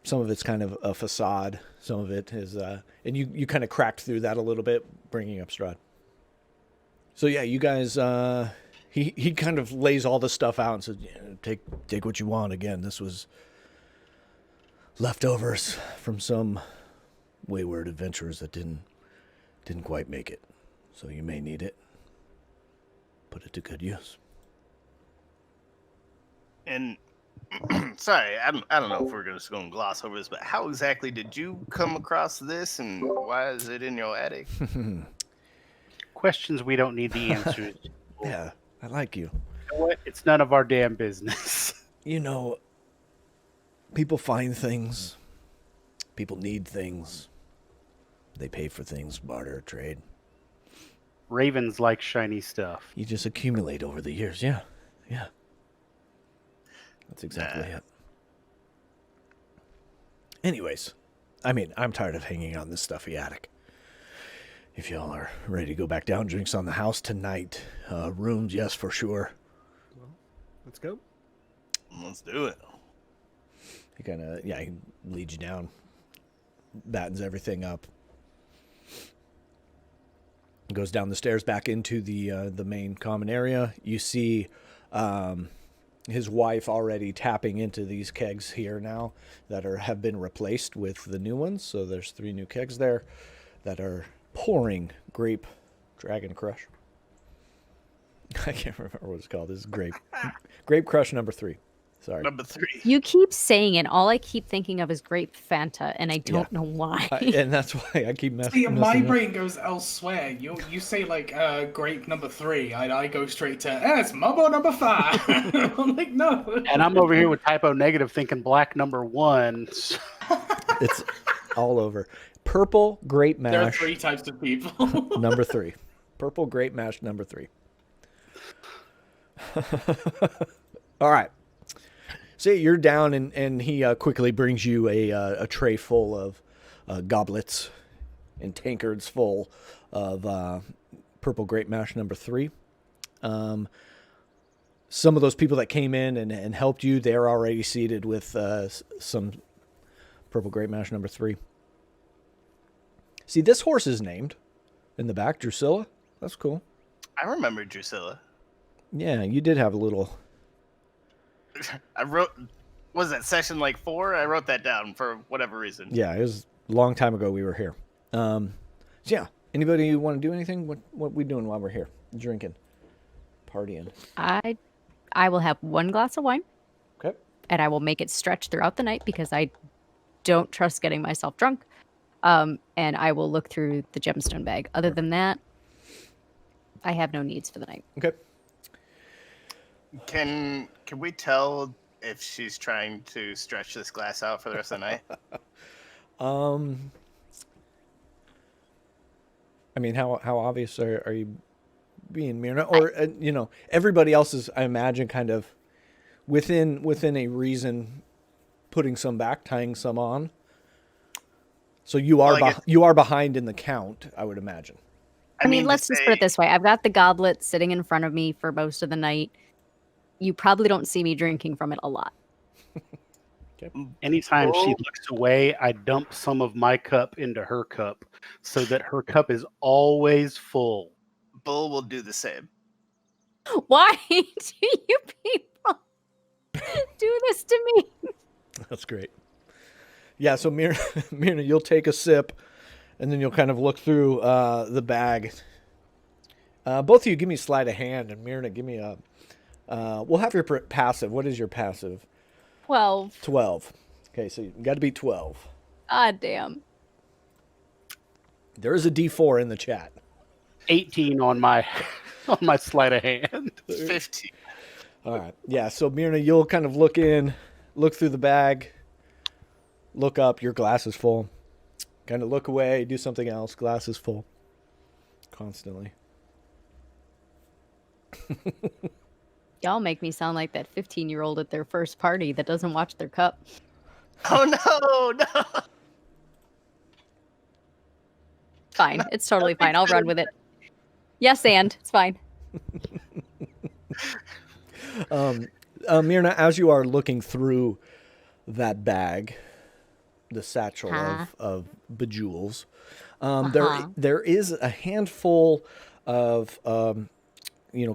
Some of it's kind of a facade. Some of it is, and you kind of cracked through that a little bit, bringing up Strahd. So yeah, you guys, he kind of lays all the stuff out and says, take what you want. Again, this was leftovers from some wayward adventurers that didn't quite make it. So you may need it. Put it to good use. And sorry, I don't know if we're just going to gloss over this, but how exactly did you come across this, and why is it in your attic? Questions we don't need the answers to. Yeah, I like you. You know what? It's none of our damn business. People find things. People need things. They pay for things, barter, trade. Ravens like shiny stuff. You just accumulate over the years. Yeah. That's exactly Nah. it. Anyways, I mean, I'm tired of hanging out in this stuffy attic. If y'all are ready to go back down, drinks on the house tonight. Rooms, yes, for sure. Well, let's go. Let's do it. He kind of, he leads you down, battens everything up. Goes down the stairs back into the main common area. You see his wife already tapping into these kegs here now that have been replaced with the new ones. So there's 3 new kegs there that are pouring grape Dragon Crush. I can't remember what it's called. This is Grape Crush number 3. Sorry. Number 3. You keep saying it. All I keep thinking of is grape Fanta, and I don't know why. And that's why I keep See, messing my up. brain goes elsewhere. You say like grape number 3, I go straight to it's Mumbo number 5. I'm like, no. And I'm over here with typo negative thinking black number 1. It's all over. Purple Grape Mash. There are 3 types of people. Number 3. Purple Grape Mash number 3. All right. So you're down, and he quickly brings you a tray full of goblets and tankards full of Purple Grape Mash number 3. Some of those people that came in and helped you, they're already seated with some Purple Grape Mash number 3. See, this horse is named in the back, Drusilla. That's cool. I remember Drusilla. Yeah, you did have a little... I wrote, was that session like 4? I wrote that down for whatever reason. Yeah, it was a long time ago we were here. So yeah, anybody want to do anything? What we doing while we're here? Drinking, partying. I will have 1 glass of wine. Okay. And I will make it stretch throughout the night because I don't trust getting myself drunk. And I will look through the gemstone bag. Other than that, I have no needs for the night. Okay. Can we tell if she's trying to stretch this glass out for the rest of the night? I mean, how obvious are you being, Myrna? Or everybody else is, I imagine, kind of within a reason, putting some back, tying some on. So you are you are behind in the count, I would imagine. I mean, let's just put it this way. I've got the goblet sitting in front of me for most of the night. You probably don't see me drinking from it a lot. Anytime she looks away, I dump some of my cup into her cup so that her cup is always full. Bull will do the same. Why do you people do this to me? That's great. Yeah, so Myrna, you'll take a sip, and then you'll kind of look through the bag. Both of you give me sleight of hand, and Myrna, give me a... we'll have your passive. What is your passive? 12. 12. Okay, so you got to be 12. Ah, damn. There is a D4 in the chat. 18 on my sleight of hand. 15. All right. Yeah, so Myrna, you'll kind of look through the bag, look up, your glass is full. Kind of look away, do something else, glass is full. Constantly. Y'all make me sound like that 15-year-old at their first party that doesn't watch their cup. Oh, no. Fine. It's totally fine. I'll run with it. Yes, and it's fine. Myrna, as you are looking through that bag, the satchel of bejewels, there is a handful of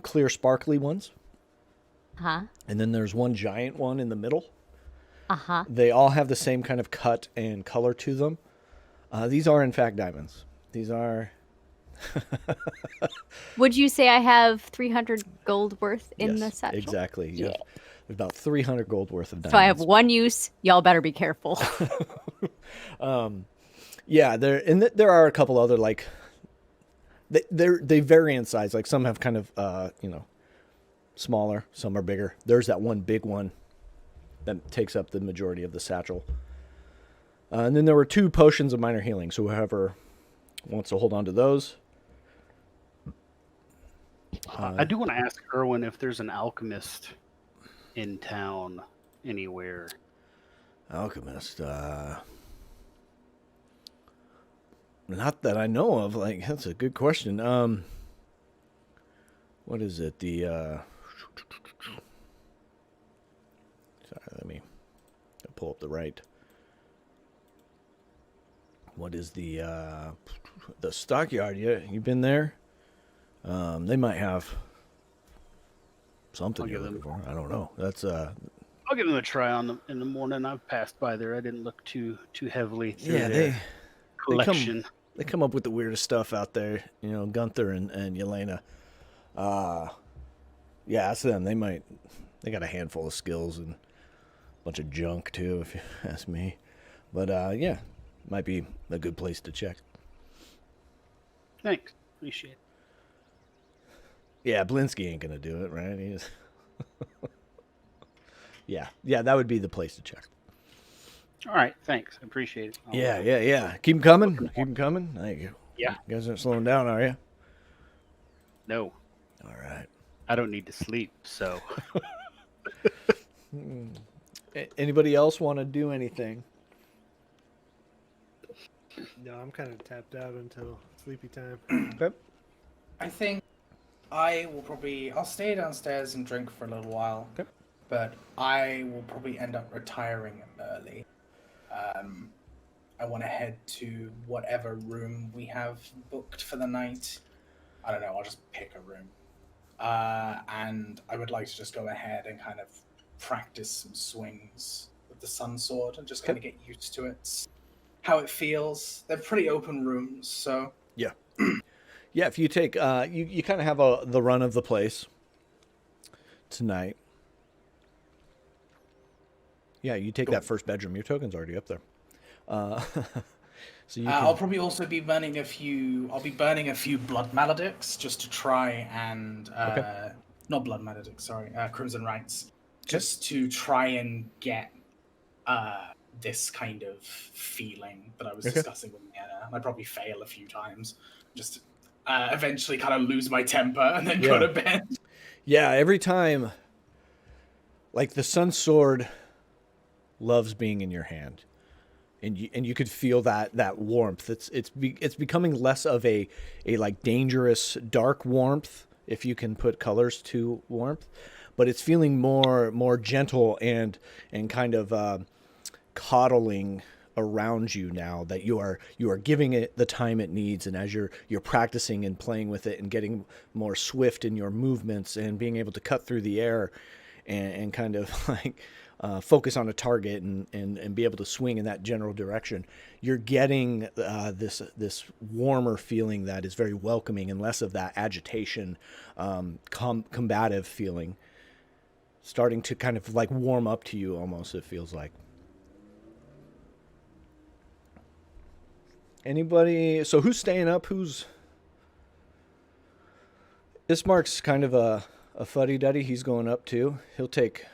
clear sparkly ones. And then there's one giant one in the middle. They all have the same kind of cut and color to them. These are, in fact, diamonds. These are... Would you say I have 300 gold worth in the satchel? Exactly. Yeah. There's about 300 gold worth of diamonds. So I have one use. Y'all better be careful. Yeah, there are a couple other, like... They vary in size. Like, some have kind of, smaller. Some are bigger. There's that one big one that takes up the majority of the satchel. And then there were 2 potions of minor healing. So whoever wants to hold on to those. I do want to ask Erwin if there's an alchemist in town anywhere. Alchemist. Not that I know of. Like, that's a good question. What is it? Sorry, let me pull up the right. What is the stockyard? Yeah, you been there? They might have something I'll you're give looking them- for. I don't know. That's I'll give them a try in the morning. I've passed by there. I didn't look too heavily through yeah. their They collection. come up with the weirdest stuff out there. You know, Gunther and Yelena. Yeah, ask them. They got a handful of skills and a bunch of junk too, if you ask me. But yeah, might be a good place to check. Thanks. Appreciate it. Yeah, Blinsky ain't gonna do it, right? He's yeah, that would be the place to check. All right. Thanks. I appreciate it. Yeah. Keep them coming. Keep them coming. Thank you. Yeah. You guys aren't slowing down, are you? No, All right. I don't need to sleep. So Anybody else want to do anything? No, I'm kind of tapped out until sleepy time. Okay. I think I'll stay downstairs and drink for a little while. Okay. But I will probably end up retiring early. I want to head to whatever room we have booked for the night. I don't know, I'll just pick a room. And I would like to just go ahead and kind of practice some swings with the Sun Sword and just kind of get used to it. How it feels. They're pretty open rooms, so... Yeah. Yeah, if you take, you kind of have the run of the place tonight. Yeah, you take that first bedroom. Your token's already up there. So you I'll probably also be burning a few... I'll be burning a few Blood Maledicts just to try and... Not Blood Maledicts, sorry. Crimson Rites. Just to try and get this kind of feeling that I was discussing with Miana. I probably fail a few times. Just eventually kind of lose my temper and then go to bed. Yeah, every time... Like, the Sun Sword loves being in your hand. And you could feel that warmth. It's becoming less of a like dangerous dark warmth, if you can put colors to warmth, but it's feeling more gentle and kind of coddling around you now that you are giving it the time it needs, and as you're practicing and playing with it and getting more swift in your movements and being able to cut through the air and kind of like focus on a target and be able to swing in that general direction, you're getting this warmer feeling that is very welcoming and less of that agitation, combative feeling, starting to kind of like warm up to you almost, it feels like. Anybody? So who's staying up? Ismark's kind of a fuddy-duddy. He's going up too. He'll take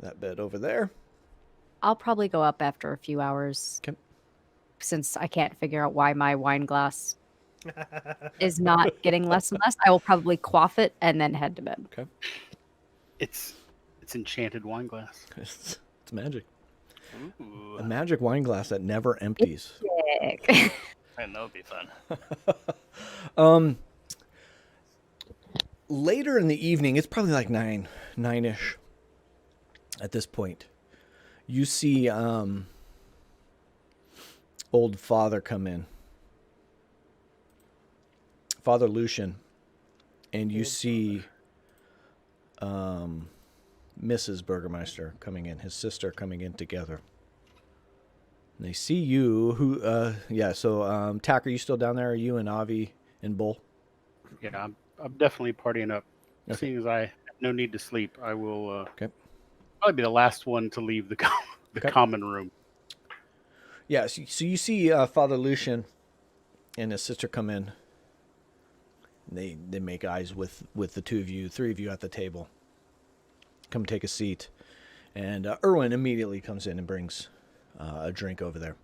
that bed over there. I'll probably go up after a few hours. Okay. Since I can't figure out why my wine glass is not getting less and less, I will probably quaff it and then head to bed. Okay. it's enchanted wine glass. It's magic. Ooh, A magic wine glass that never empties. Sick. and that would be fun. Later in the evening, it's probably like nine-ish at this point. You see old Father come in. Father Lucian. And you see Mrs. Burgermeister coming in, his sister coming in together. And they see you, so Tack, are you still down there? Are you and Avi and Bull? Yeah, I'm definitely partying up. Okay. Seeing as I have no need to sleep, I will Okay. probably be the last one to leave the common room. Yeah, so you see Father Lucian and his sister come in. They make eyes with the three of you at the table. Come take a seat. And Erwin immediately comes in and brings a drink over there.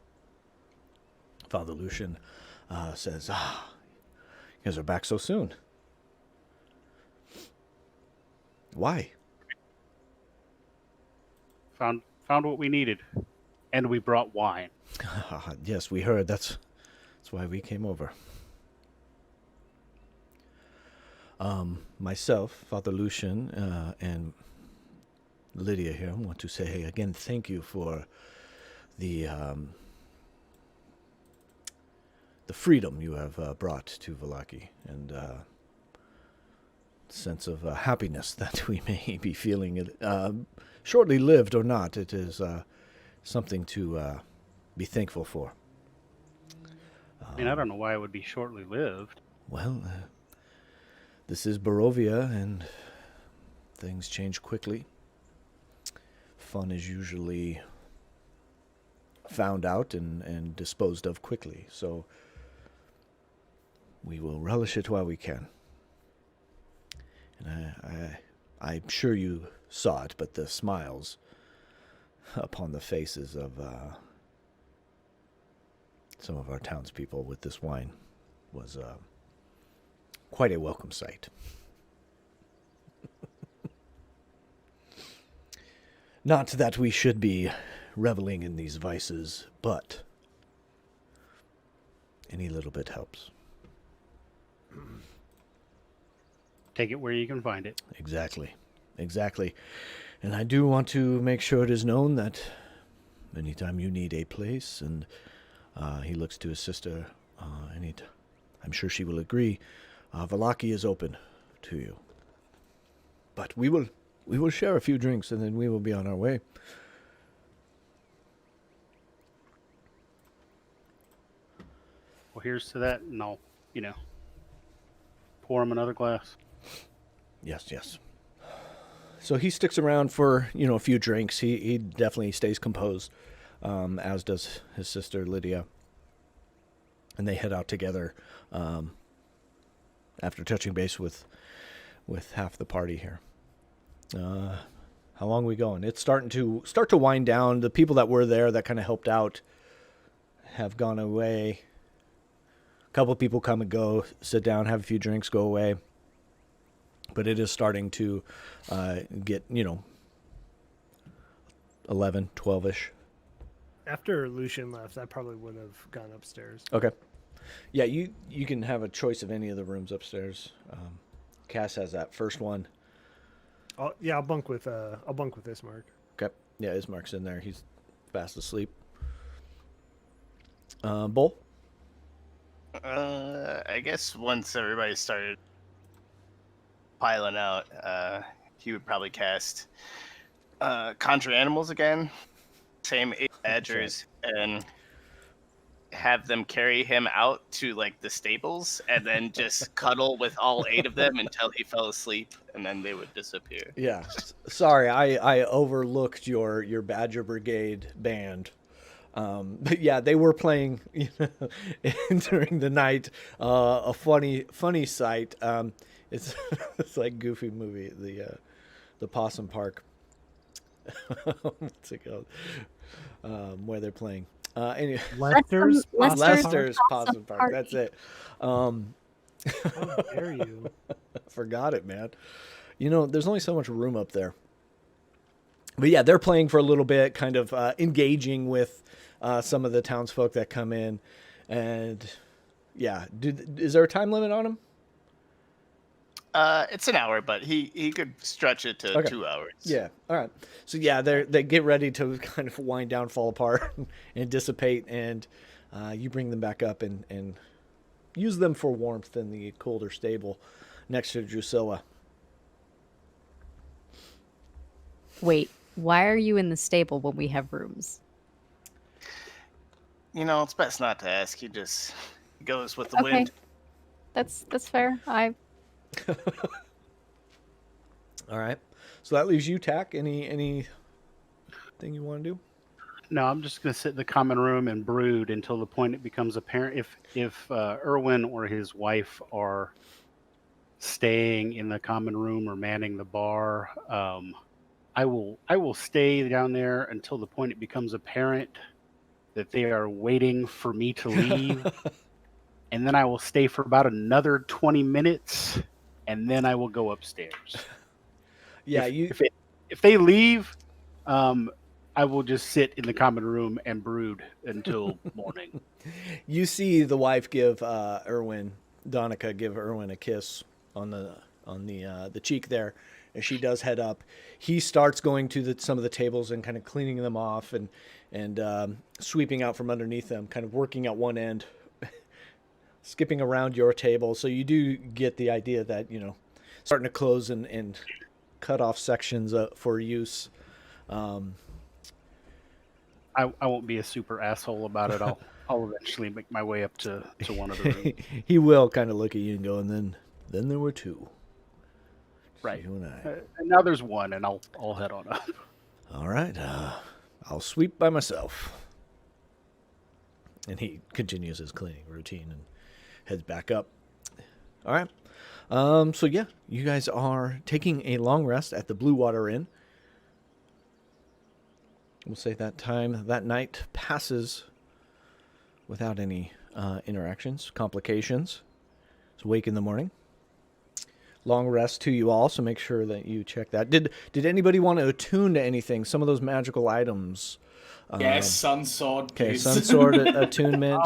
Father Lucian says, you guys are back so soon. Why? Found what we needed, and we brought wine. Yes, we heard. That's That's why we came over. Myself, Father Lucian, and Lydia here want to say again thank you for the freedom you have brought to Vallaki, and sense of happiness that we may be feeling, shortly lived or not. It is something to be thankful for. I mean, I don't know why it would be shortly lived. Well, this is Barovia, and things change quickly. Fun is usually found out and disposed of quickly, so we will relish it while we can. And I'm sure you saw it, but the smiles upon the faces of some of our townspeople with this wine was quite a welcome sight. Not that we should be reveling in these vices, but any little bit helps. Take it where you can find it. Exactly. And I do want to make sure it is known that anytime you need a place, and he looks to his sister, I'm sure she will agree, Vallaki is open to you. But we will share a few drinks, and then we will be on our way. Well, here's to that, and I'll, pour him another glass. Yes. So he sticks around for, a few drinks. He definitely stays composed, as does his sister Lydia. And they head out together after touching base with half the party here. How long are we going? It's starting to wind down. The people that were there that kind of helped out have gone away. A couple of people come and go, sit down, have a few drinks, go away. But it is starting to get, 11, 12-ish. After Lucian left, I probably would have gone upstairs. Okay. Yeah, you can have a choice of any of the rooms upstairs. Cass has that first one. I'll bunk with Ismark. Okay. Yeah, Ismark's in there. He's fast asleep. Bull? I guess once everybody started piling out, he would probably cast Conjure Animals again. Same 8 badgers, and have them carry him out to the stables, and then just cuddle with all 8 of them until he fell asleep, and then they would disappear. Yeah. Sorry, I overlooked your Badger Brigade band. But yeah, they were playing during the night. A funny sight. It's like Goofy movie, the Possum Park. What's it called? Where they're playing. Anyway. Lester's Possum Park. That's it. How dare you? Forgot it, man. There's only so much room up there. But yeah, they're playing for a little bit, kind of engaging with some of the townsfolk that come in. And yeah, is there a time limit on them? It's an hour, but he could stretch it to 2 hours. Yeah. All right. So yeah, they get ready to kind of wind down, fall apart, and dissipate, and you bring them back up and use them for warmth in the colder stable next to Drusilla. Wait, why are you in the stable when we have rooms? It's best not to ask. He just goes with the wind. That's fair. All right. So that leaves you, Tack. Anything you want to do? No, I'm just going to sit in the common room and brood until the point it becomes apparent. If Erwin or his wife are staying in the common room or manning the bar, I will stay down there until the point it becomes apparent that they are waiting for me to leave. And then I will stay for about another 20 minutes, and then I will go upstairs. Yeah, if they leave, I will just sit in the common room and brood until morning. You see the wife give Donica give Erwin a kiss on the cheek there, and she does head up. He starts going to some of the tables and kind of cleaning them off and sweeping out from underneath them, kind of working at one end, skipping around your table. So you do get the idea that, starting to close and cut off sections for use. I won't be a super asshole about it. I'll eventually make my way up to one of the rooms. He will kind of look at you and go, and then there were two. Right. You and I. And now there's one, and I'll head on up. All right. I'll sweep by myself. And he continues his cleaning routine and heads back up. All right. So yeah, you guys are taking a long rest at the Blue Water Inn. We'll say that night passes without any interactions, complications. It's wake in the morning. Long rest to you all, so make sure that you check that. Did anybody want to attune to anything? Some of those magical items. Yes, Sun Sword, Okay, please. Sun Sword attunement.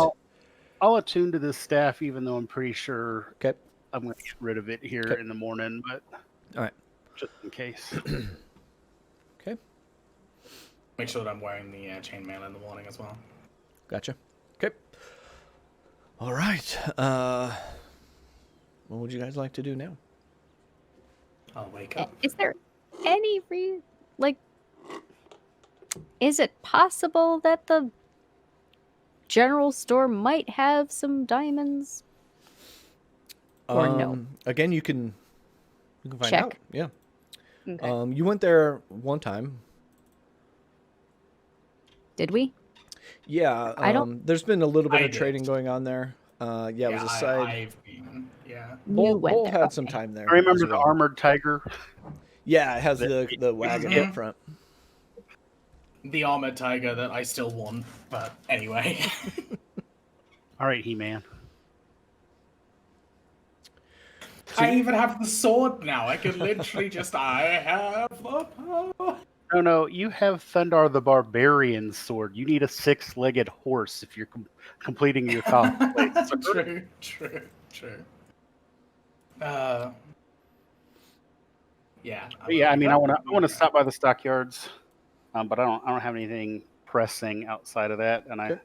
I'll attune to this staff, even though I'm pretty sure Okay. I'm going to get rid of it here in the morning, but All right. just in case. Okay. Make sure that I'm wearing the chainmail in the morning as well. Gotcha. Okay. All right. What would you guys like to do now? I'll wake up. Is there any is it possible that the general store might have some diamonds? Or no? Again, you can find Check. out. Yeah. Okay. You went there one time. Did we? Yeah. I don't- There's been a little bit I of trading did. going on there. Yeah, it was a side. I've been, yeah. You Bull went there. had some okay. time there. I remember as the well. armored tiger. Yeah, it has the wagon Mhm. up front. The armored tiger that I still want, but anyway. All right, He-Man. I even have the sword now. I can literally just, I have the power. No, you have Thundar the Barbarian's sword. You need a 6-legged horse if you're completing your cosplay. True. Yeah. Yeah, I mean, I want to stop by the stockyards, but I don't have anything pressing outside of that. And I Okay.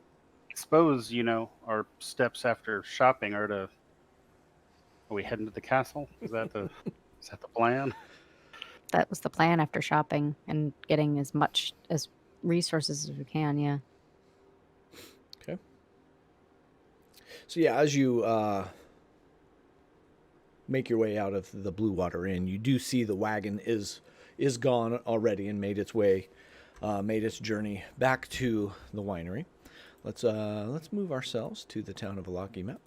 suppose our steps after shopping are to. Are we heading to the castle? Is that the plan? That was the plan after shopping and getting as much as resources as we can. Yeah. Okay. So yeah, as you make your way out of the Blue Water Inn, you do see the wagon is gone already and made its journey back to the winery. Let's move ourselves to the town of Alaki map.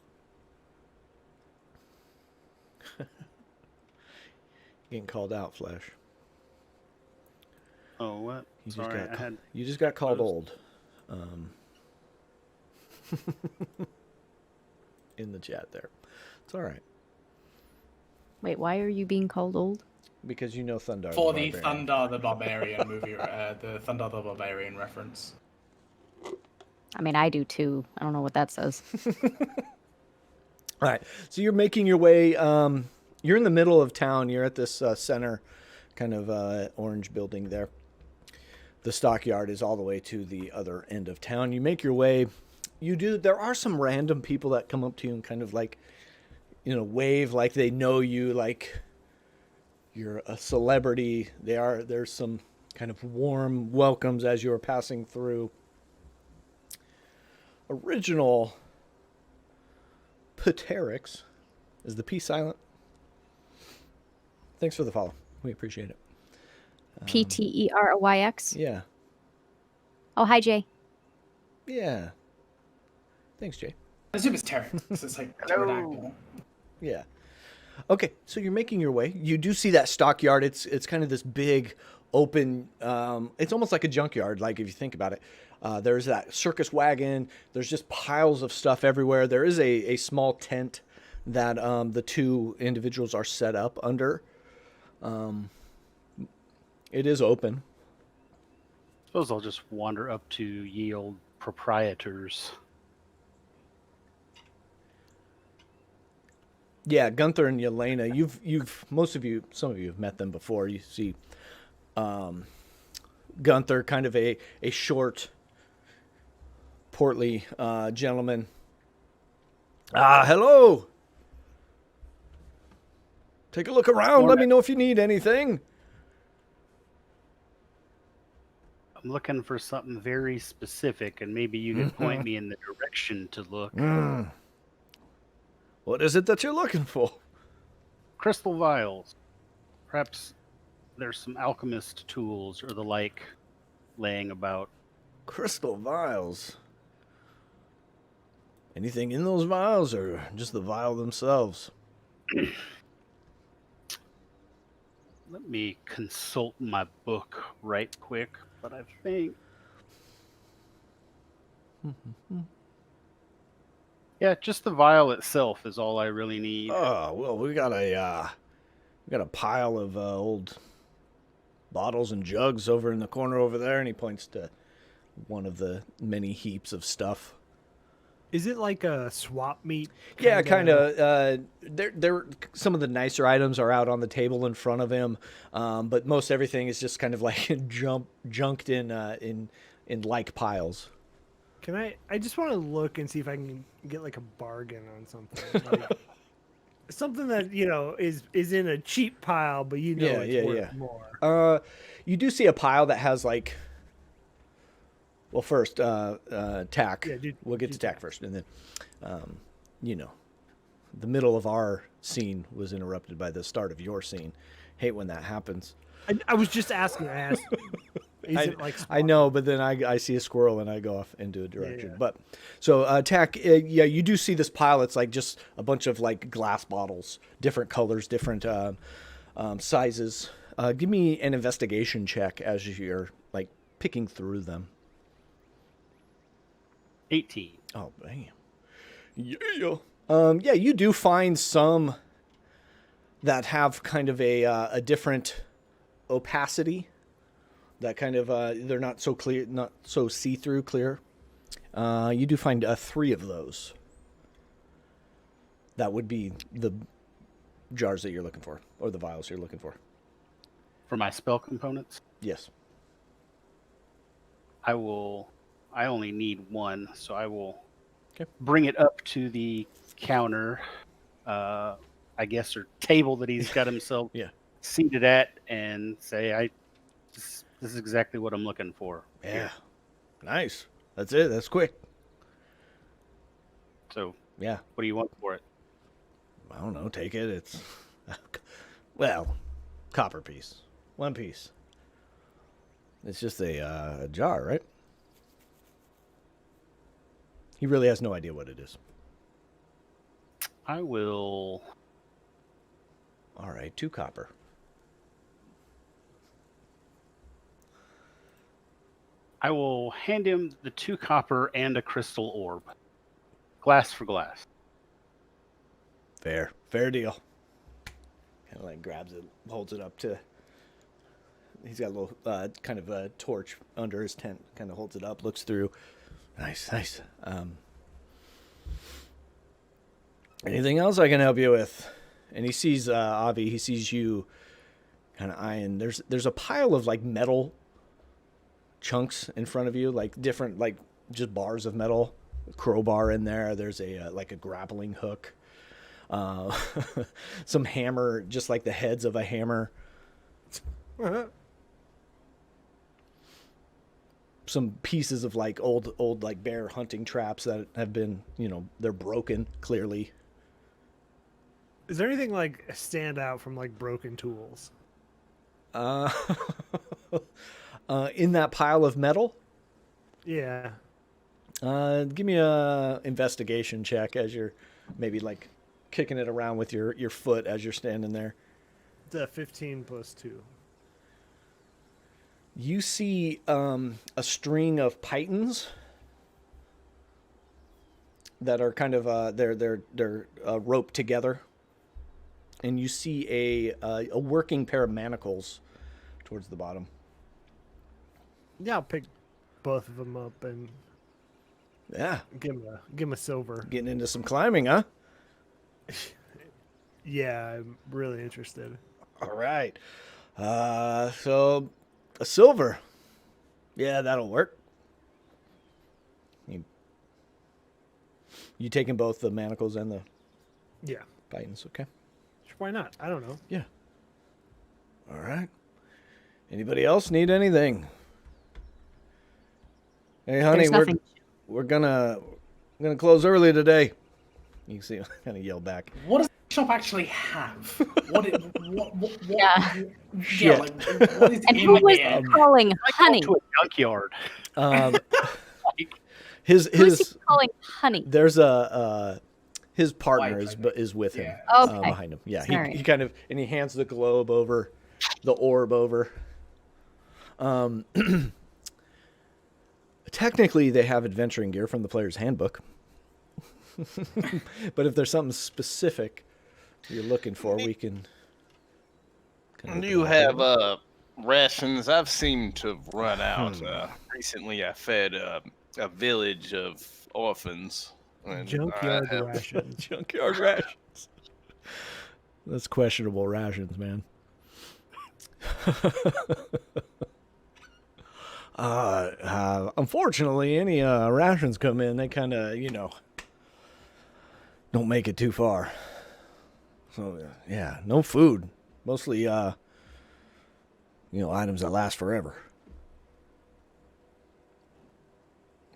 Getting called out, Flesh. Oh, what? You Sorry, you just got called closed. old. In the chat there. It's all right. Wait, why are you being called old? Because you know Thundar. For the the Barbarian. Thunder the Barbarian movie, the Thunder the Barbarian reference. I mean, I do too. I don't know what that says. All right. So you're making your way. You're in the middle of town. You're at this center kind of orange building there. The stockyard is all the way to the other end of town. You make your way. There are some random people that come up to you and kind of like, wave like they know you, like you're a celebrity. There's some kind of warm welcomes as you're passing through. Original Pterix. Is the P silent? Thanks for the follow. We appreciate it. Pterroyx. Yeah. Oh, hi, Jay. Yeah. Thanks, Jay. I assume it's Terran. It's like pterodactyl. Yeah. Okay, so you're making your way. You do see that stockyard. It's kind of this big, open. It's almost like a junkyard. Like if you think about it, there's that circus wagon. There's just piles of stuff everywhere. There is a small tent that the two individuals are set up under. It is open. Suppose I'll just wander up to ye old proprietors. Yeah, Gunther and Yelena. Some of you have met them before. You see, Gunther, kind of a short, portly gentleman. Hello. Take a look around. Let me know if you need anything. I'm looking for something very specific, and maybe you could point me in the direction to look. What is it that you're looking for? Crystal vials. Perhaps there's some alchemist tools or the like laying about. Crystal vials. Anything in those vials, or just the vial themselves? Let me consult my book right quick, but I think... Yeah, just the vial itself is all I really need. Oh, well, we got a pile of old bottles and jugs over in the corner over there, and he points to one of the many heaps of stuff. Is it like a swap meet? Yeah, kind of. There, some of the nicer items are out on the table in front of him, but most everything is just kind of like junked in like piles. Can I just want to look and see if I can get like a bargain on something. Like, something that, is in a cheap pile, but it's worth more. You do see a pile that has like... Well, first, tack. Yeah, we'll get to tack first, and then, the middle of our scene was interrupted by the start of your scene. Hate when that happens. I was just asking. I asked. I know, but then I see a squirrel and I go off into a direction. Yeah. But so tack, you do see this pile. It's like just a bunch of like glass bottles, different colors, different sizes. Give me an investigation check as you're like picking through them. 18. Oh, damn. Yeah, you do find some that have kind of a different opacity. That kind of, they're not so clear, not so see-through clear. You do find 3 of those. That would be the jars that you're looking for, or the vials you're looking for. For my spell components? Yes. I only need 1, so I will Okay. bring it up to the counter, I guess, or table that he's got himself Yeah. seated at, and say, this is exactly what I'm looking for. Yeah. Here. Nice. That's it. That's quick. So, Yeah. what do you want for it? I don't know. Take it. It's, well, copper piece. 1 piece. It's just a jar, right? He really has no idea what it is. I will... All right, 2 copper. I will hand him the 2 copper and a crystal orb. Glass for glass. Fair deal. Kind of like grabs it, holds it up to... He's got a little kind of a torch under his tent. Kind of holds it up, looks through. Nice. Anything else I can help you with? And he sees Avi. He sees you kind of eyeing. There's a pile of like metal chunks in front of you, like different, like just bars of metal. Crowbar in there. There's a like a grappling hook. Some hammer, just like the heads of a hammer. Some pieces of like old like bear hunting traps that have been, they're broken clearly. Is there anything like stand out from like broken tools? In that pile of metal? Yeah. Give me a investigation check as you're maybe like kicking it around with your foot as you're standing there. It's a 15 plus 2. You see a string of pythons that are kind of they're roped together, and you see a working pair of manacles towards the bottom. Yeah, I'll pick both of them up and Yeah, give him a silver. getting into some climbing, huh? Yeah, I'm really interested. All right. So a silver. Yeah, that'll work. You taking both the manacles and the Yeah, pythons, okay? sure, why not? I don't know. Yeah. All right. Anybody else need anything? Hey, honey, There's nothing. we're gonna close early today. You can see I kind of yell back. What does the shop actually have? What Yeah. Shit. like, what is And in who was here? calling honey? To a junkyard. His Who's he calling honey? there's a his partner Wife, I think. is with him Yeah. Okay. behind him. Yeah, he Alright. kind of, and he hands the globe over, the orb over. Technically, they have adventuring gear from the player's handbook. But if there's something specific you're looking for, we can. Do you have rations? I've seemed to have run out. Recently, I fed a village of orphans. and, Junkyard have- rations. Junkyard rations. That's questionable rations, man. Unfortunately, any rations come in, they kind of, don't make it too far. So, yeah, no food. Mostly, items that last forever.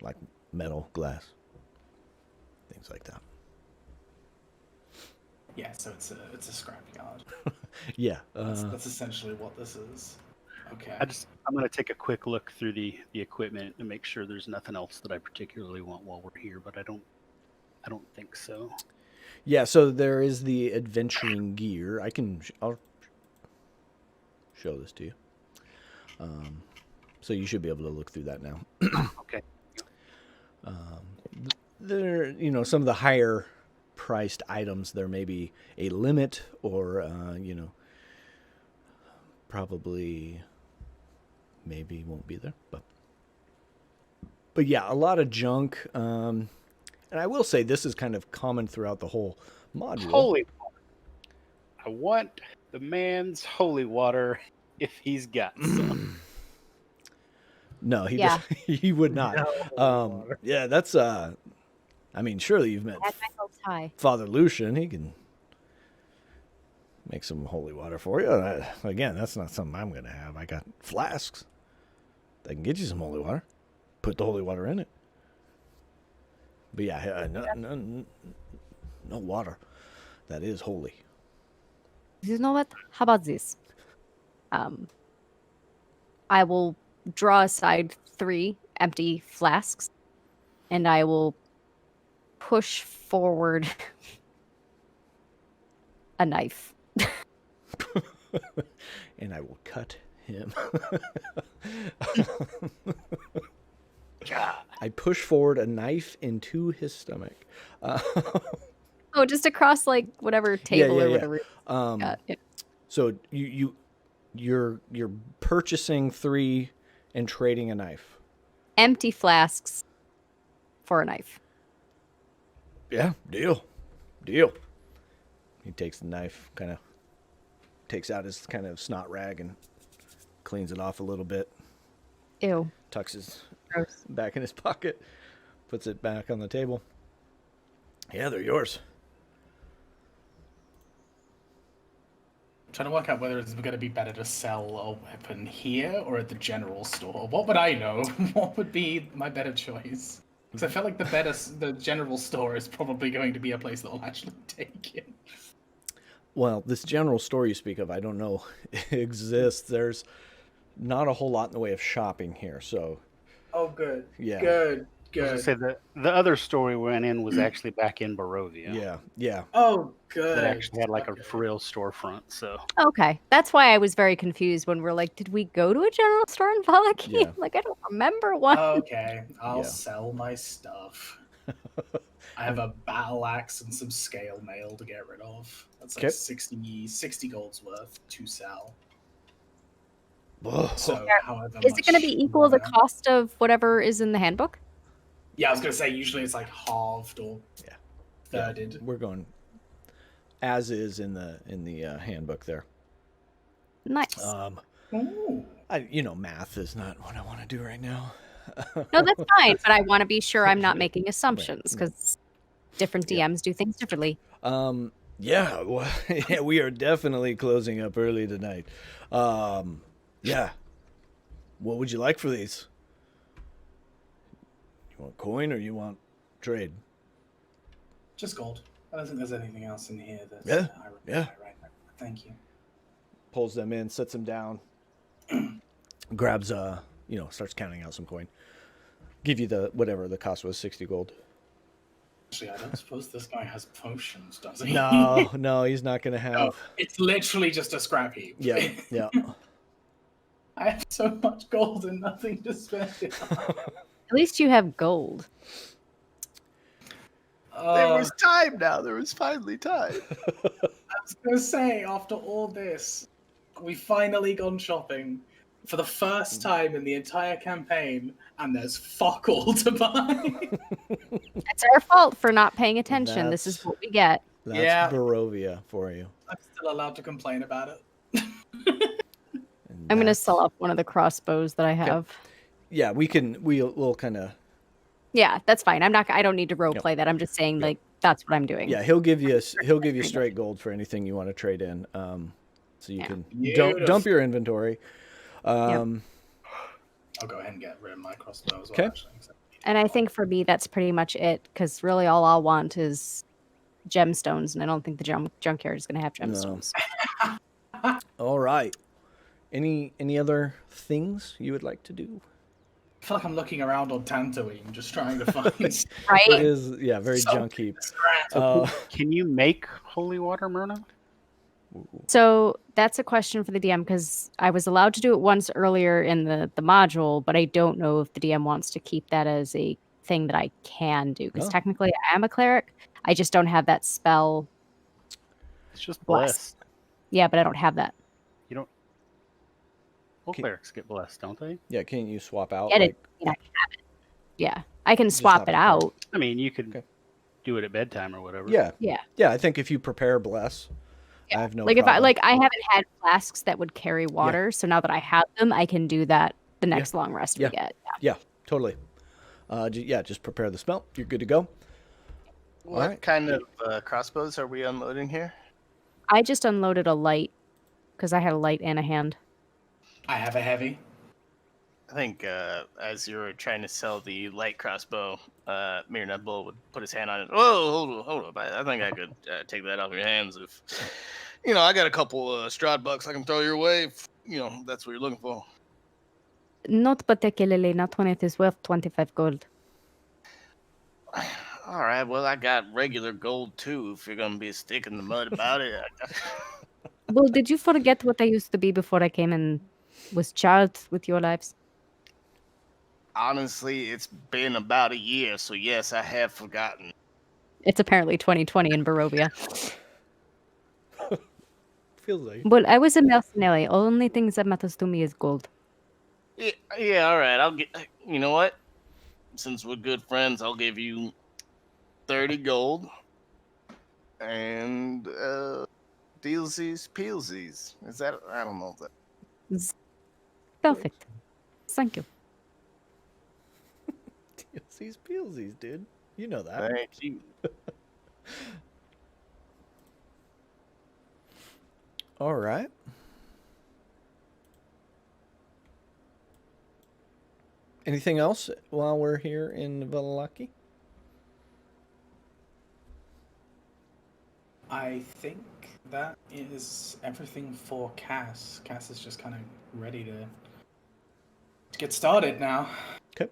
Like metal, glass, things like that. Yeah, so it's a scrapyard. Yeah. That's essentially what this is. Okay. I'm gonna take a quick look through the equipment and make sure there's nothing else that I particularly want while we're here, but I don't think so. Yeah, so there is the adventuring gear. I'll show this to you. So you should be able to look through that now. Okay. There, some of the higher priced items, there may be a limit, or probably maybe won't be there, but yeah, a lot of junk. And I will say this is kind of common throughout the whole module. Holy water. I want the man's holy water if he's got some. No, he Yeah. he would not. Yeah, that's surely you've met I had my hopes high. Father Lucian. He can make some holy water for you. Again, that's not something I'm going to have. I got flasks. They can get you some holy water. Put the holy water in it. But yeah, no water that is holy. You know what? How about this? I will draw aside 3 empty flasks, and I will push forward a knife. And I will cut him. I push forward a knife into his stomach. Oh, just across like whatever table yeah, or yeah. whatever. Yeah. So you're purchasing 3 and trading a knife. Empty flasks for a knife. Yeah, deal. He takes the knife, kind of takes out his kind of snot rag and cleans it off a little bit. Ew. Tucks his Gross. back in his pocket, puts it back on the table. Yeah, they're yours. Trying to work out whether it's going to be better to sell a weapon here or at the general store. What would I know? What would be my better choice? Because I felt like the general store is probably going to be a place that will actually take it. Well, this general store you speak of, I don't know exists. There's not a whole lot in the way of shopping here, so Oh, good. yeah. Good. I was gonna say the other store we went in was actually back in Barovia. Yeah. Oh, good. That actually had like Okay. a real storefront. So Okay. That's why I was very confused when we're like, did we go to a general store in Valaki? Yeah. Like, I don't remember one. Okay, I'll Yeah. sell my stuff. I have a battle axe and some scale mail to get rid of. That's like Okay. 60 gold's worth to sell. Ugh. So, however Is it going to much be equal the more- cost of whatever is in the handbook? Yeah, I was gonna say usually it's like halved or Yeah. thirded. We're going as is in the handbook there. Nice. Ooh. Math is not what I want to do right now. No, that's fine, but I want to be sure I'm not making assumptions because different DMs do things differently. Yeah, well, yeah, we are definitely closing up early tonight. Yeah. What would you like for these? You want coin or you want trade? Just gold. I don't think there's anything else in here that's Yeah, I require yeah. right now. Thank you. Pulls them in, sets them down, grabs starts counting out some coin. Give you the whatever the cost was, 60 gold. Actually, I don't suppose this guy has potions, does he? No, he's not gonna have. No, it's literally just a scrap heap. Yeah, yeah. I have so much gold and nothing to spend it on. At least you have gold. There was time now. There was finally time. I was going to say, after all this, we've finally gone shopping for the first time in the entire campaign, and there's fuck all to buy. It's our fault for not paying attention. This is That's- what we get. That's Yeah. Barovia for you. I'm still allowed to complain about it. And I'm going to that's- sell off one of the crossbows that I have. Yeah, we'll kind of. Yeah, that's fine. I don't need to role play that. I'm just saying like that's what I'm doing. Yeah, he'll give you straight gold for anything you want to trade in. So you Yeah. can Beautiful. dump your inventory. I'll go ahead and get rid of my crossbow as well. Okay. Actually, And I think for me that's pretty much it because really all I'll want is gemstones, and I don't think the junkyard is going to have gemstones. All right. Any other things you would like to do? I feel like I'm looking around on Tatooine, just trying to find It Right? is very something junk heap. to scrap. Can you make holy water, Myrna? So that's a question for the DM because I was allowed to do it once earlier in the module, but I don't know if the DM wants to keep that as a thing that I can do because Oh. technically I am a cleric. I just don't have that spell. It's just Bless. blessed. Yeah, but I don't have that. You don't. Well, Can- clerics get blessed, don't they? Yeah, can't you swap out? Get it? like- I can have it. Yeah, I can Just swap have it to out. I mean, you could Okay. do it at bedtime or whatever. Yeah, Yeah. yeah. I think if you prepare bless, I have no Like problem. I haven't had flasks that would carry water, so now that I have them, I can do that the next long rest Yeah. we get. Yeah, totally. Just prepare the spell. You're good to go. What right. kind of crossbows are we unloading here? I just unloaded a light because I had a light and a hand. I have a heavy. I think as you were trying to sell the light crossbow, Mirna Bull would put his hand on it. Whoa, hold up. I think I could take that off your hands if, I got a couple Strahd bucks I can throw your way if, that's what you're looking for. Not particularly, not when it is worth 25 gold. All right, well, I got regular gold too if you're going to be a stick in the mud about it. Well, did you forget what I used to be before I came and was charged with your lives? Honestly, it's been about a year, so yes, I have forgotten. It's apparently 2020 in Barovia. Feels like. Well, I was a mercenary. Only thing that matters to me is gold. Yeah, all right. I'll get. You know what? Since we're good friends, I'll give you 30 gold and dealsies, peelsies. Is that? I don't know if that. Perfect. Thank you. These peelsies, dude. You know that. Thank you. All right. Anything else while we're here in Valaki? I think that is everything for Cass. Cass is just kind of ready to get started now. Okay.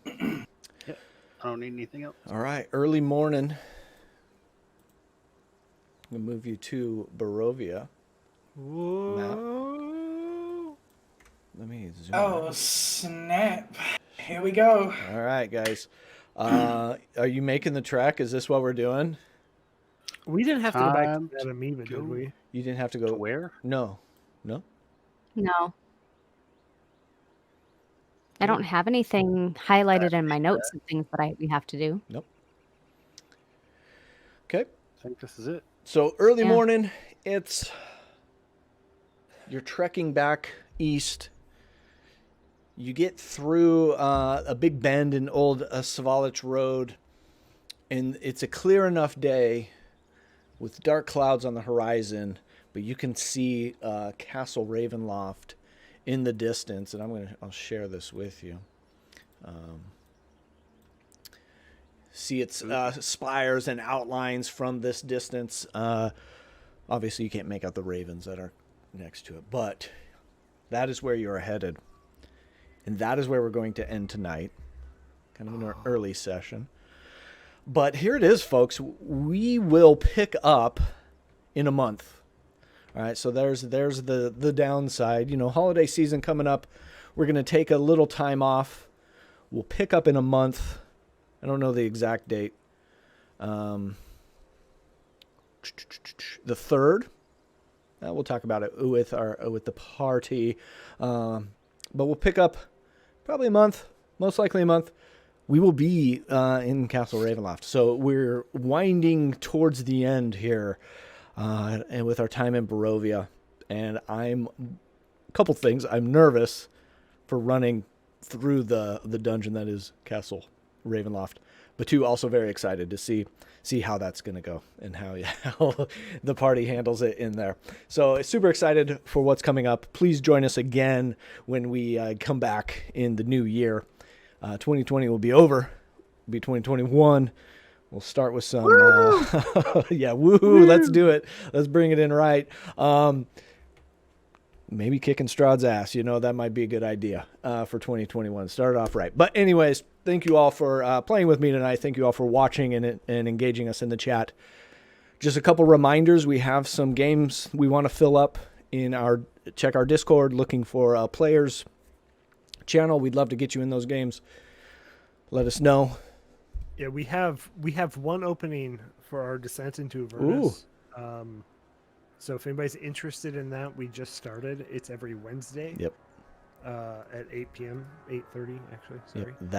I don't need anything else. All right. Early morning. I'm going to move you to Barovia. Whoa. Let me zoom Oh, in. snap. Here we go. All right, guys. Are you making the trek? Is this what we're doing? We didn't have to go back Time to that amoeba, go. did we? You didn't have to To go. where? No. No. Hmm. I don't have anything highlighted in my notes of things that we have to do. Okay. I think this is it. So early Yeah. morning, you're trekking back east. You get through a big bend in old Savalich Road, and it's a clear enough day with dark clouds on the horizon, but you can see Castle Ravenloft in the distance, and I'll share this with you. See its spires and outlines from this distance. Obviously, you can't make out the ravens that are next to it, but that is where you're headed. And that is where we're going to end tonight. Kind of an early session. But here it is, folks. We will pick up in a month. All right, so there's the downside. You know, holiday season coming up. We're going to take a little time off. We'll pick up in a month. I don't know the exact date. The 3rd. We'll talk about it with the party. But we'll pick up probably a month, most likely a month. We will be in Castle Ravenloft. So we're winding towards the end here, and with our time in Barovia. And a couple things. I'm nervous for running through the dungeon that is Castle Ravenloft, but 2, also very excited to see how that's going to go and how the party handles it in there. So super excited for what's coming up. Please join us again when we come back in the new year. 2020 will be over. It'll be 2021. We'll start with some yeah, woo. Let's do it. Let's bring it in right. Maybe kicking Strahd's ass. You know, that might be a good idea for 2021. Start it off right. But anyways, thank you all for playing with me tonight. Thank you all for watching and engaging us in the chat. Just a couple reminders. We have some games we want to fill up check our Discord, looking for players channel. We'd love to get you in those games. Let us know. Yeah, we have one opening for our Descent into Avernus. So if anybody's interested in that, we just started. It's every Wednesday. Yep. At 8 p.m. 8:30 actually. Sorry. Yep.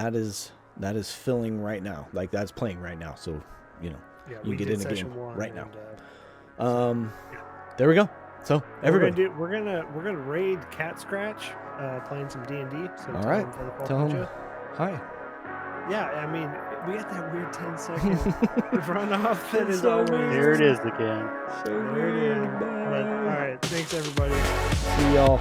That is filling right now. Like, that's playing right now. So, you know, you get in the game right now. There we go. So everybody, we're gonna raid Cat Scratch, playing some D&D. So all right, tell him hi. Yeah, I mean, we had that weird 10-second run off. That is so always weird. There it is again. So there it weird. is. But, all right, thanks everybody. See y'all.